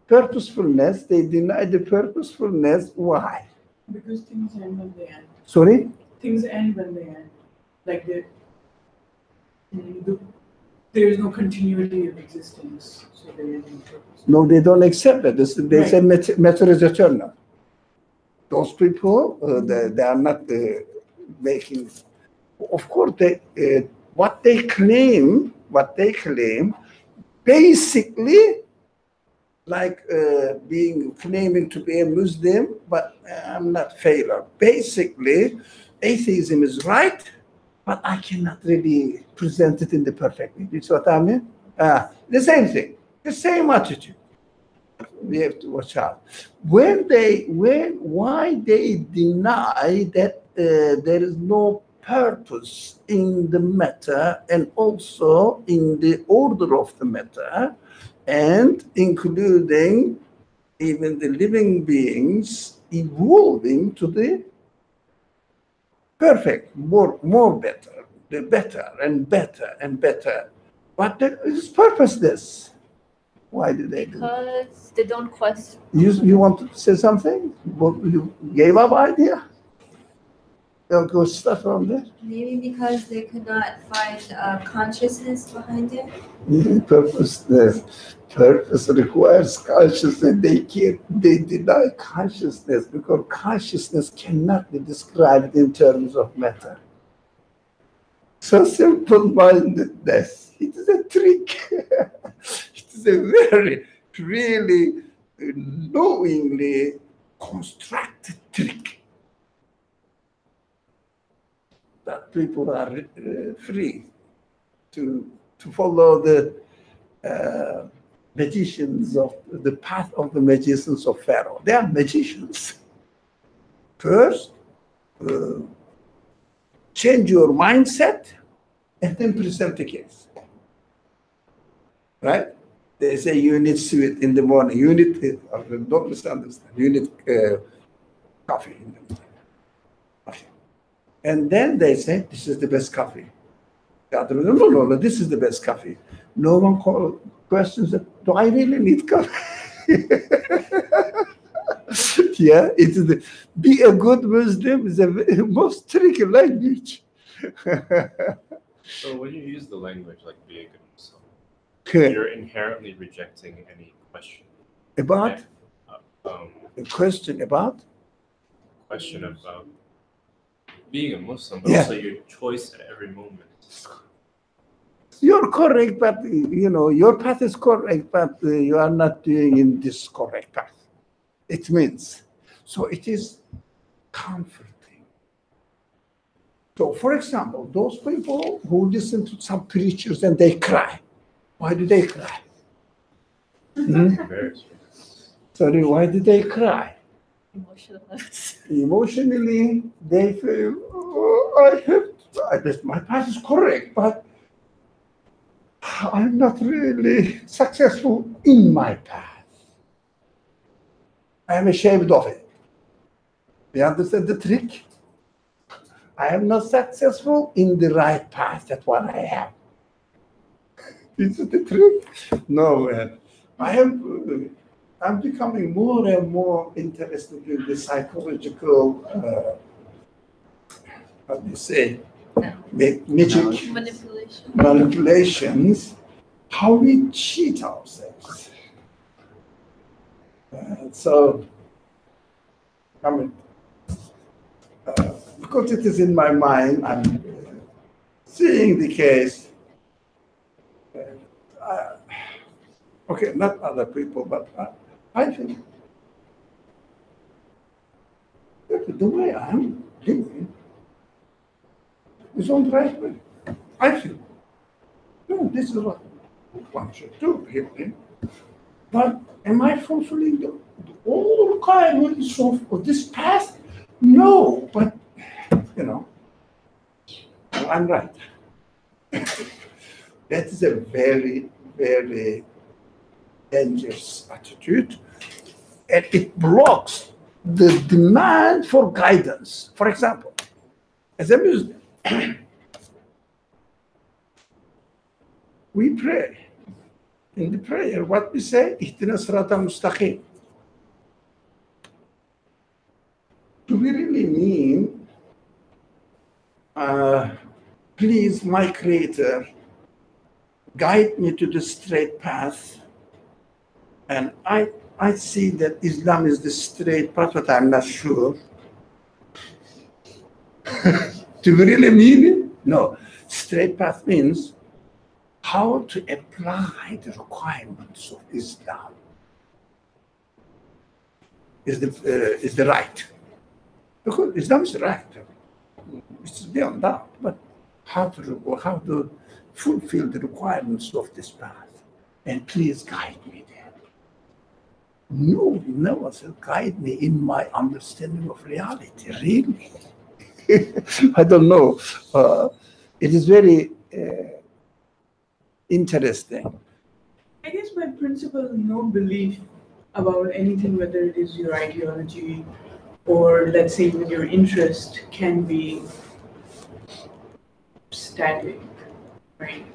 S1: Purposefulness, they deny the purposefulness. Why?
S9: Because things end when they end.
S1: Sorry?
S9: Things end when they end. Like there is no continuity of existence, so there is no purpose.
S1: No, they don't accept that. They say matter is eternal. Those people, they are not making. Of course, what they claim, basically, like claiming to be a Muslim, but I'm not failure. Basically, atheism is right, but I cannot really present it in the perfect way. You see what I mean? The same thing, the same attitude. We have to watch out. Why they deny that there is no purpose in the matter and also in the order of the matter, and including even the living beings evolving to the perfect, more better, the better and better and better. But it's purposeless. Why do they do it?
S5: Because they don't question.
S1: You want to say something? Well, you gave up idea? They'll go stuff on there.
S7: Maybe because they could not find consciousness behind it.
S1: Purposeless. Purpose requires consciousness. They deny consciousness because consciousness cannot be described in terms of matter. So simple-mindedness. It is a trick. It is a very, really knowingly constructed trick that people are free to follow the magicians of the path of the magicians of Pharaoh. They are magicians. First, change your mindset and then present the case. Right? They say you need sweet in the morning. You need, don't misunderstand, you need coffee in the morning. Coffee. And then they say, this is the best coffee. The other, no, this is the best coffee. No one questions that, do I really need coffee? Yeah, it is be a good Muslim is the most tricky language.
S4: So when you use the language like be a good Muslim, you're inherently rejecting any question.
S1: About? A question about?
S4: Question about being a Muslim, but
S1: Yeah.
S4: also your choice at every moment.
S1: You're correct, but your path is correct, but you are not doing in this correct path. It means, so it is comforting. So, for example, those people who listen to some preachers and they cry, why do they cry? Sorry, why do they cry?
S5: Emotional hurts.
S1: Emotionally, they feel, my path is correct, but I'm not really successful in my path. I am ashamed of it. You understand the trick? I am not successful in the right path. That's what I am. Is it the truth? No, man. I'm becoming more and more interested in the psychological, how do you say, magic manipulations, how we cheat ourselves. So, I mean, because it is in my mind, I'm seeing the case. Okay, not other people, but I think the way I'm living is on the right way. I feel, no, this is what one should do here. But am I fulfilling all requirements of this path? No, but I'm right. That is a very, very dangerous attitude, and it blocks the demand for guidance. For example, as a Muslim, we pray. In the prayer, what we say, Ihdina sirata mustaqim. Do we really mean, please, my Creator, guide me to the straight path? And I see that Islam is the straight path, but I'm not sure. Do we really mean it? No. Straight path means how to apply the requirements of Islam is the right. Because Islam is the right. It's beyond doubt. But how to fulfill the requirements of this path? And please guide me there. No one will guide me in my understanding of reality, really. I don't know. It is very interesting.
S9: I guess by principle, no belief about anything, whether it is your ideology or let's say even your interest, can be static, right?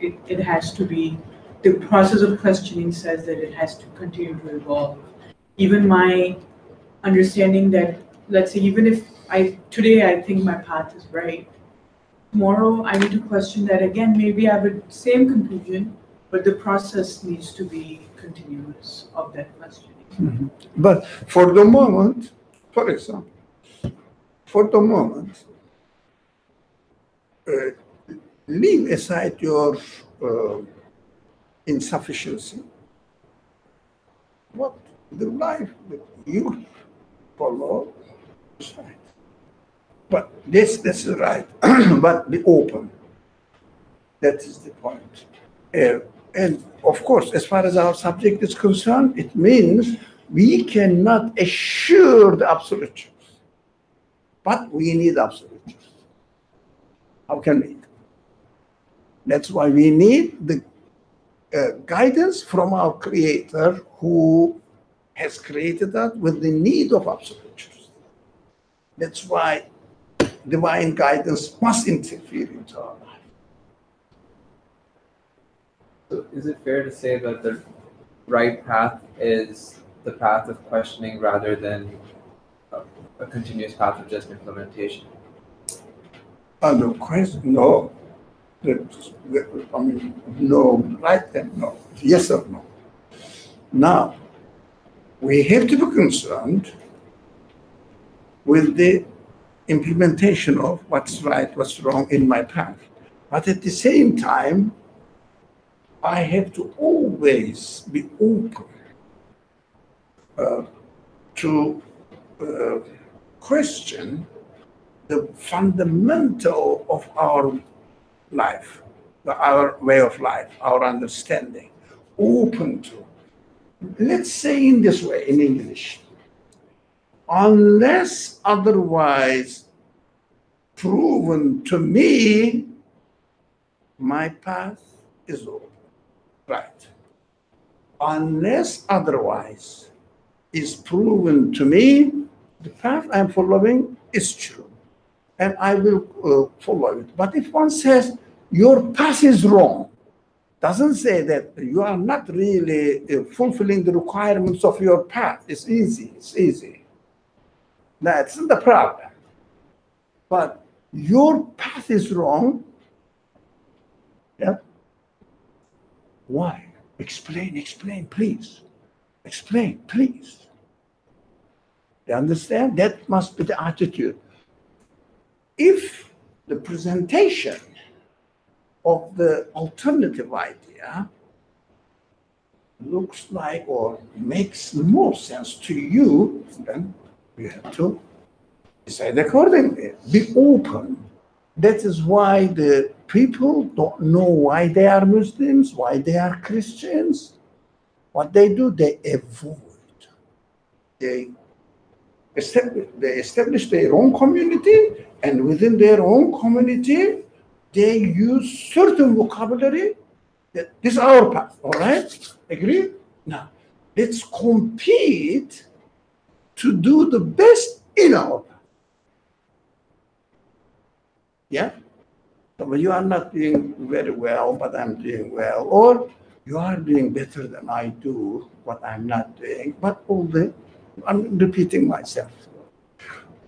S9: It has to be, the process of questioning says that it has to continue to evolve. Even my understanding that, let's say, even if today I think my path is right, tomorrow I need to question that again. Maybe I have the same conclusion, but the process needs to be continuous of that questioning.
S1: But for the moment, for example, for the moment, leave aside your insufficiency. What the life that you follow is right. But this is right. But be open. That is the point. And of course, as far as our subject is concerned, it means we cannot assure the absolute truth. But we need absolute truth. How can we? That's why we need the guidance from our Creator, who has created us with the need of absolute truth. That's why divine guidance must interfere into our life.
S3: So is it fair to say that the right path is the path of questioning rather than a continuous path of just implementation?
S1: No question, no. I mean, no, right and no. Yes or no. Now, we have to be concerned with the implementation of what's right, what's wrong in my path. But at the same time, I have to always be open to question the fundamental of our life, our way of life, our understanding. Open to. Let's say in this way, in English, unless otherwise proven to me, my path is open. Right. Unless otherwise is proven to me, the path I'm following is true, and I will follow it. But if one says your path is wrong, doesn't say that you are not really fulfilling the requirements of your path. It's easy. It's easy. That's the problem. But your path is wrong. Yeah. Why? Explain, please. Explain, please. You understand? That must be the attitude. If the presentation of the alternative idea looks like or makes more sense to you, then you have to decide accordingly. Be open. That is why the people don't know why they are Muslims, why they are Christians. What they do, they avoid. They establish their own community, and within their own community, they use certain vocabulary that this is our path, all right? Agree? Now, let's compete to do the best in our path. Yeah? So you are not doing very well, but I'm doing well. Or you are doing better than I do, what I'm not doing. But I'm repeating myself.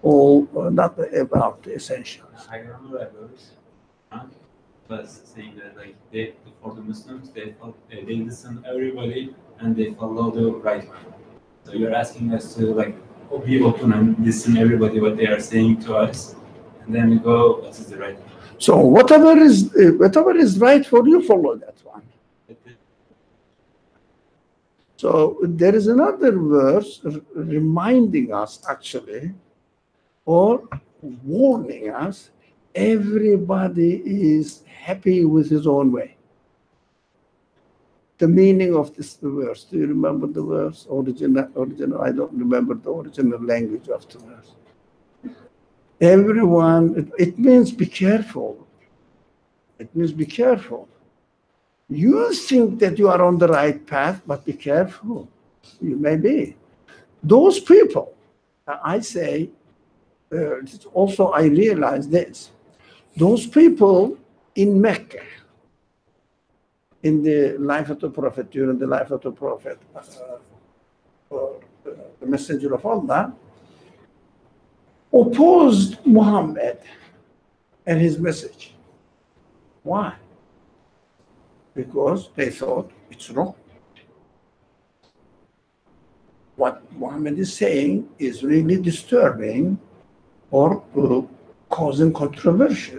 S1: All not about the essentials.
S6: I remember a verse was saying that for the Muslims, they listen everybody and they follow the right one. So you're asking us to be open and listen everybody what they are saying to us, and then we go, what is the right one?
S1: So whatever is right for you, follow that one. So there is another verse reminding us actually, or warning us, everybody is happy with his own way. The meaning of this verse, do you remember the verse? Original, I don't remember the original language of the verse. Everyone, it means be careful. It means be careful. You think that you are on the right path, but be careful. You may be. Those people, I say, also I realize this. Those people in Mecca, in the life of the Prophet, during the life of the Prophet, or the Messenger of Allah, opposed Muhammad and his message. Why? Because they thought it's wrong. What Muhammad is saying is really disturbing or causing controversy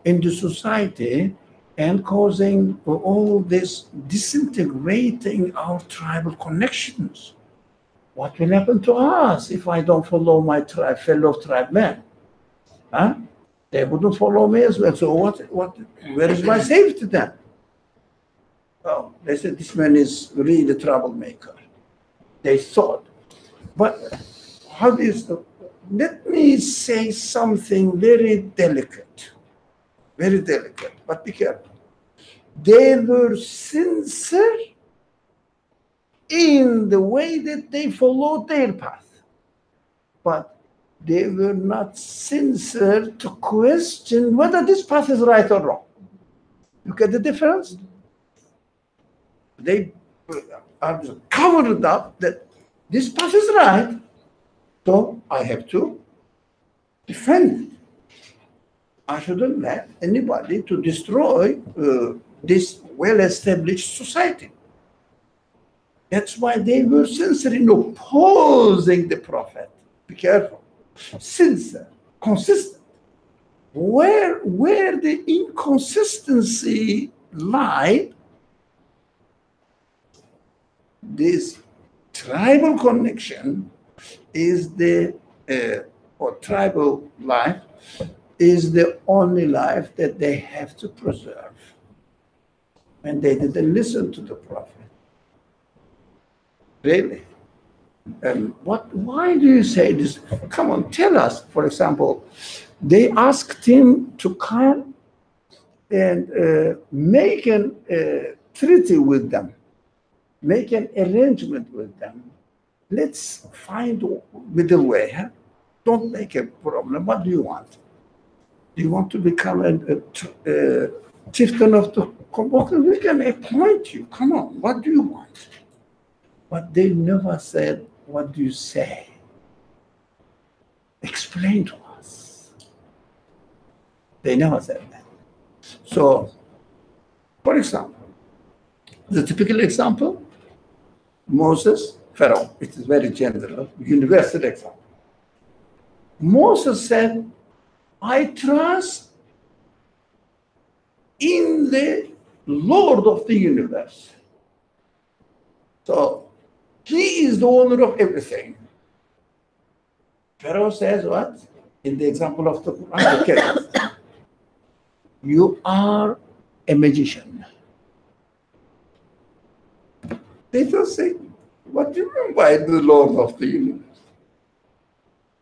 S1: in the society and causing all this disintegrating our tribal connections. What will happen to us if I don't follow my fellow tribemen? Huh? They wouldn't follow me as well. So where is my safety then? Oh, they said this man is really a troublemaker. They thought. But how is let me say something very delicate, but be careful. They were sincere in the way that they followed their path, but they were not sincere to question whether this path is right or wrong. You get the difference? They are covered up that this path is right, so I have to defend it. I shouldn't let anybody to destroy this well-established society. That's why they were sincere in opposing the Prophet. Be careful. Sincere, consistent. Where the inconsistency lied, this tribal connection is or tribal life is the only life that they have to preserve. And they didn't listen to the Prophet. Really? And why do you say this? Come on, tell us. For example, they asked him to come and make a treaty with them, make an arrangement with them. Let's find a middle way. Huh? Don't make a problem. What do you want? Do you want to become a chieftain of the Convocation? We can appoint you. Come on, what do you want? But they never said, what do you say? Explain to us. They never said that. So, for example, the typical example, Moses, Pharaoh. It is very general, universal example. Moses said, I trust in the Lord of the universe. So, he is the owner of everything. Pharaoh says what? In the example of the Quran, okay, you are a magician. They just say, what do you mean by the Lord of the universe?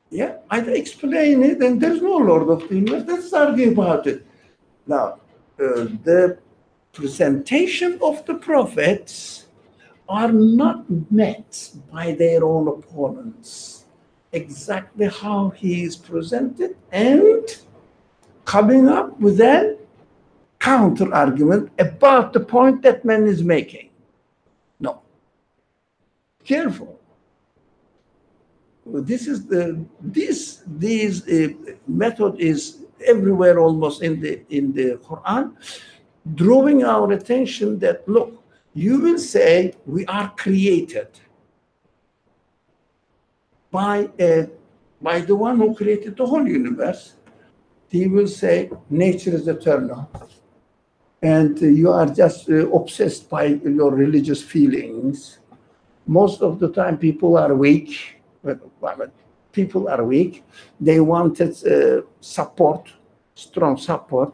S1: Yeah, I explain it, and there's no Lord of the universe. Let's argue about it. Now, the presentation of the prophets are not met by their own opponents. Exactly how he is presented and coming up with a counter argument about the point that man is making. No. Careful. This method is everywhere almost in the Quran, drawing our attention that look, you will say we are created by the one who created the whole universe. He will say nature is eternal, and you are just obsessed by your religious feelings. Most of the time, people are weak. People are weak. They wanted support, strong support.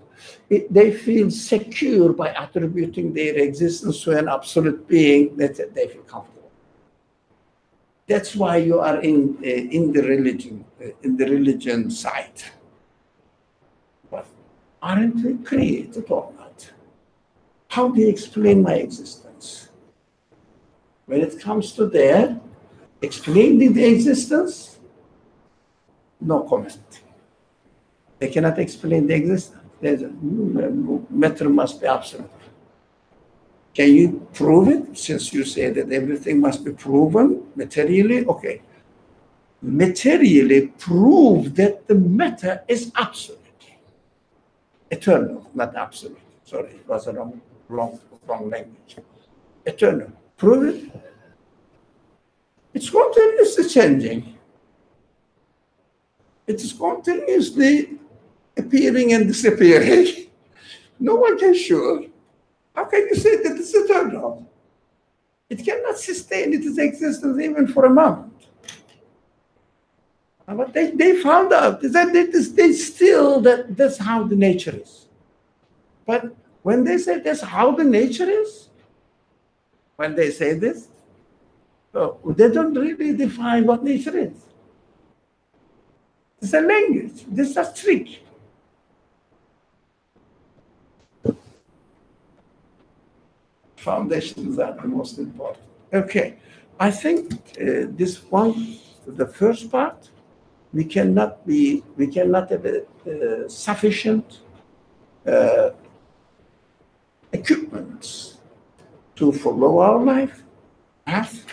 S1: They feel secure by attributing their existence to an absolute being that they feel comfortable. That's why you are in the religion side. But aren't we created or not? How do you explain my existence? When it comes to that, explaining the existence, no comment. They cannot explain the existence. Matter must be absolute. Can you prove it? Since you say that everything must be proven materially, okay. Materially prove that the matter is absolute. Eternal, not absolute. Sorry, it was a wrong language. Eternal. Prove it. It's continuously changing. It is continuously appearing and disappearing. No one can sure. How can you say that it's eternal? It cannot sustain its existence even for a moment. But they found out that that's how the nature is. But when they say that's how the nature is, when they say this, they don't really define what nature is. It's a language. This is a trick. Foundations are the most important. Okay, I think this one, the first part, we cannot have sufficient equipment to follow our life path,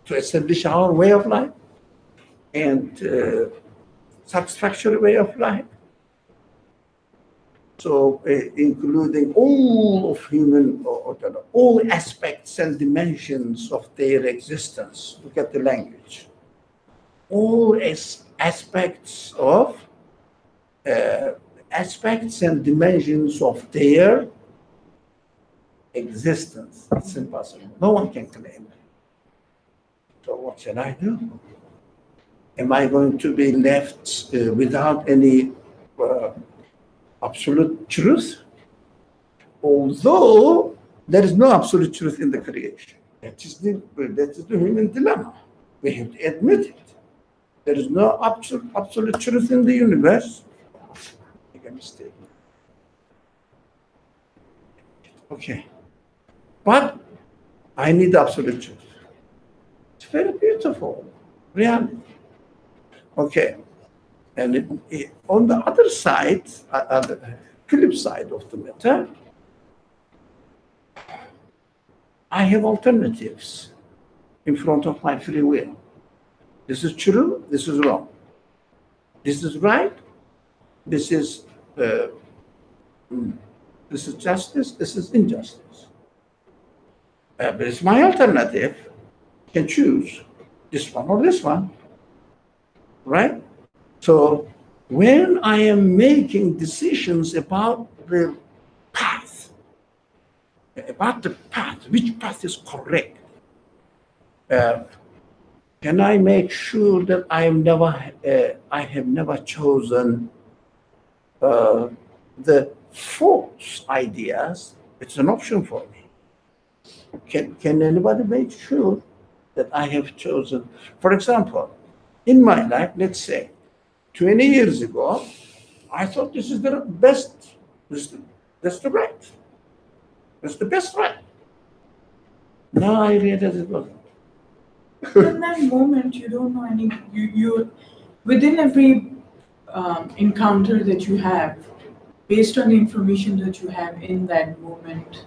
S1: to establish our way of life and satisfactory way of life. So, including all of human, all aspects and dimensions of their existence. Look at the language. All aspects and dimensions of their existence. It's impossible. No one can claim it. So what shall I do? Am I going to be left without any absolute truth? Although there is no absolute truth in the creation. That is the human dilemma. We have to admit it. There is no absolute truth in the universe. Make a mistake. Okay. But I need absolute truth. It's very beautiful reality. Okay. And on the other side, the flip side of the matter, I have alternatives in front of my free will. This is true, this is wrong. This is right, this is justice, this is injustice. But it's my alternative. I can choose this one or this one, right? So when I am making decisions about the path, which path is correct, can I make sure that I have never chosen the false ideas? It's an option for me. Can anybody make sure that I have chosen? For example, in my life, let's say, 20 years ago, I thought this is the best, that's the right. That's the best right. Now I realize it wasn't.
S9: In that moment, you don't know any, you within every encounter that you have, based on the information that you have in that moment,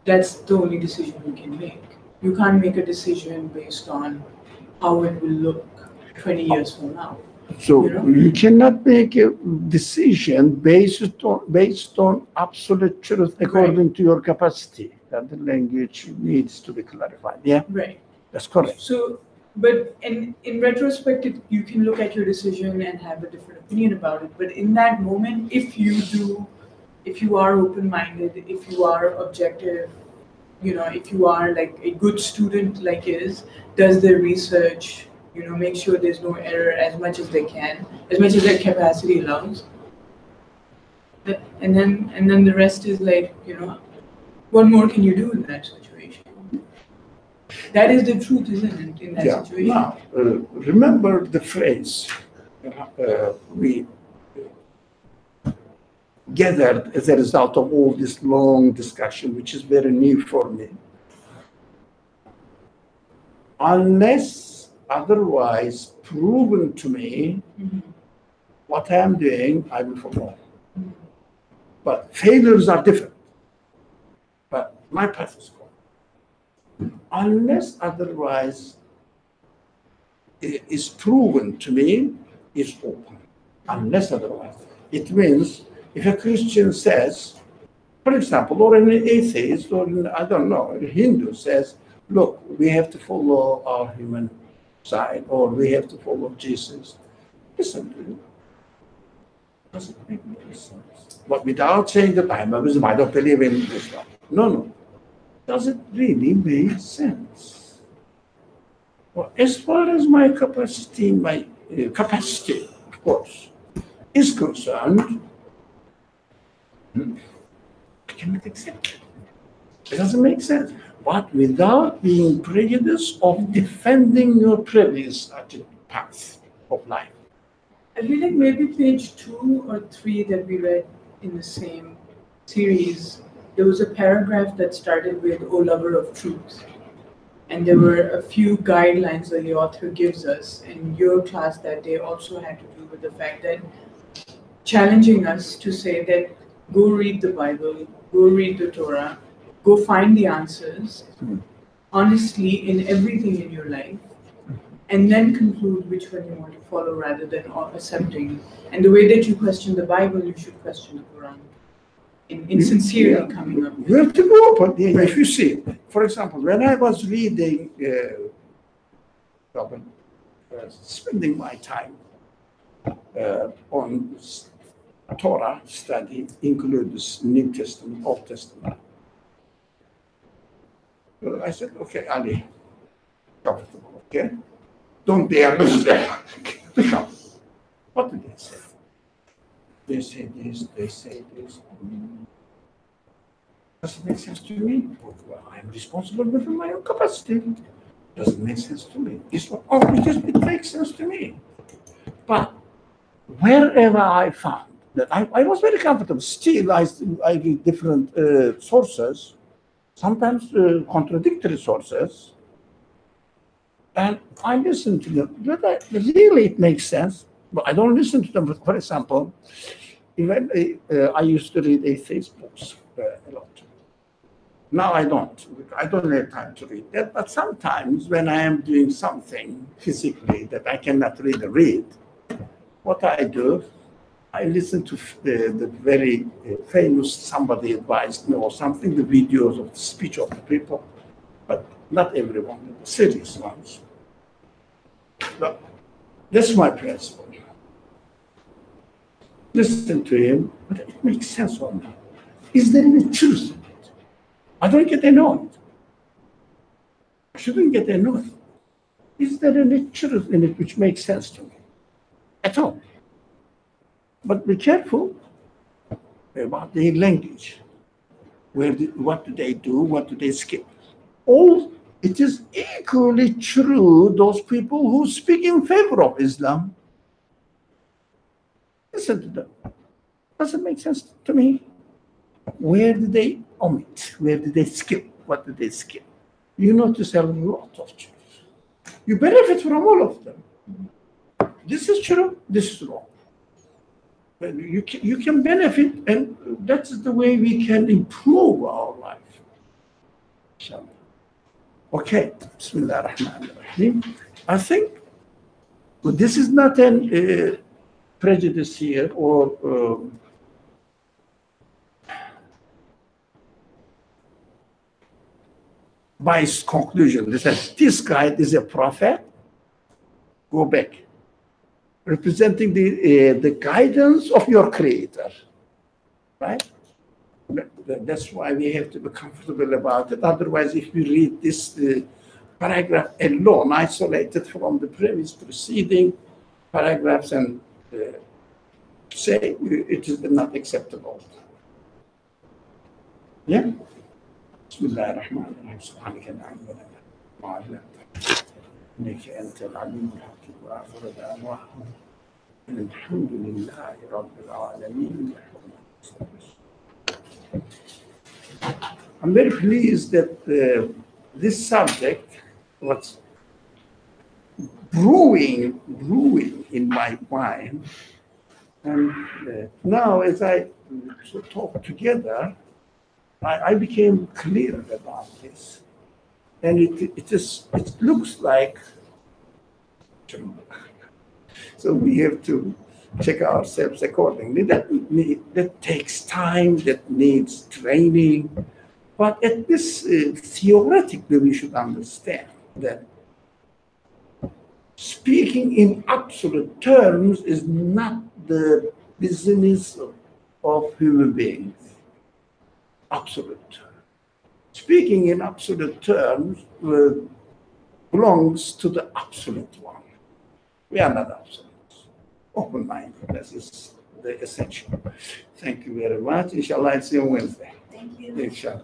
S9: that's the only decision you can make. You can't make a decision based on how it will look 20 years from now.
S1: So you cannot make a decision based on absolute truth according to your capacity. That the language needs to be clarified. Yeah,
S9: right.
S1: That's correct.
S9: So, but in retrospect, you can look at your decision and have a different opinion about it. But in that moment, if you are open-minded, if you are objective, if you are like a good student, like does their research, make sure there's no error as much as they can, as much as their capacity allows. And then the rest is like, what more can you do in that situation? That is the truth, isn't it, in that situation?
S1: Now, remember the phrase we gathered as a result of all this long discussion, which is very new for me. Unless otherwise proven to me what I am doing, I will follow. But failures are different. But my path is called. Unless otherwise is proven to me, is open. Unless otherwise. It means if a Christian says, for example, or an atheist, or I don't know, a Hindu says, look, we have to follow our human side, or we have to follow Jesus. Listen to him. Doesn't make any sense. But without saying that I'm a Muslim, I don't believe in Islam. No. Does it really make sense? Well, as far as my capacity, of course, is concerned, I cannot accept it. It doesn't make sense. But without being prejudiced of defending your previous path of life.
S9: I feel like maybe page 2 or 3 that we read in the same series, there was a paragraph that started with, "O lover of truth." And there were a few guidelines that the author gives us. And your class that day also had to do with the fact that challenging us to say that go read the Bible, go read the Torah, go find the answers honestly in everything in your life, and then conclude which one you want to follow rather than accepting. And the way that you question the Bible, you should question the Quran. In sincerely coming up with.
S1: You have to go open.
S9: Right.
S1: If you see, for example, when I was reading, spending my time on Torah study, includes New Testament, Old Testament. I said, okay, Ali, comfortable, okay? Don't dare lose that. What did they say? They say this, they say this. Doesn't make sense to me. Well, I'm responsible within my own capacity. Doesn't make sense to me. It's not, it makes sense to me. But wherever I found that I was very comfortable, still I read different sources, sometimes contradictory sources, and I listen to them. Really, it makes sense, but I don't listen to them. For example, even I used to read atheist books a lot. Now I don't. I don't have time to read that. But sometimes when I am doing something physically that I cannot really read, what I do, I listen to the very famous, somebody advised me or something, the videos of the speech of the people, but not everyone, the serious ones. But that's my principle. Listen to him, but it makes sense or not. Is there any truth in it? I don't get annoyed. I shouldn't get annoyed. Is there any truth in it which makes sense to me? At all. But be careful about the language. What do they do? What do they skip? It is equally true, those people who speak in favor of Islam. Listen to them. Doesn't make sense to me. Where do they omit? Where do they skip? What do they skip? You notice a lot of truth. You benefit from all of them. This is true, this is wrong. But you can benefit, and that's the way we can improve our life. Inshallah. Okay, Bismillah ar-Rahman ar-Rahim. I think this is not a prejudice here or biased conclusion. This guy is a prophet. Go back. Representing the guidance of your creator, right? That's why we have to be comfortable about it. Otherwise, if we read this paragraph alone, isolated from the previous preceding paragraphs, and say it is not acceptable. Yeah? Bismillah ar-Rahman ar-Rahim. Subhanaka la ilma lana ma 'allamtana. إنك أنت العليم الحكيم وآخر دعواهم الحمد لله رب العالمين. I'm very pleased that this subject was brewing in my mind. And now, as I talk together, I became clear about this. And it looks like, so we have to check ourselves accordingly. That takes time, that needs training. But at this, theoretically, we should understand that speaking in absolute terms is not the business of human beings. Absolute. Speaking in absolute terms belongs to the absolute one. We are not absolute. Open-mindedness is the essential. Thank you very much. Inshallah, I'll see you on Wednesday.
S7: Thank you.
S1: Inshallah.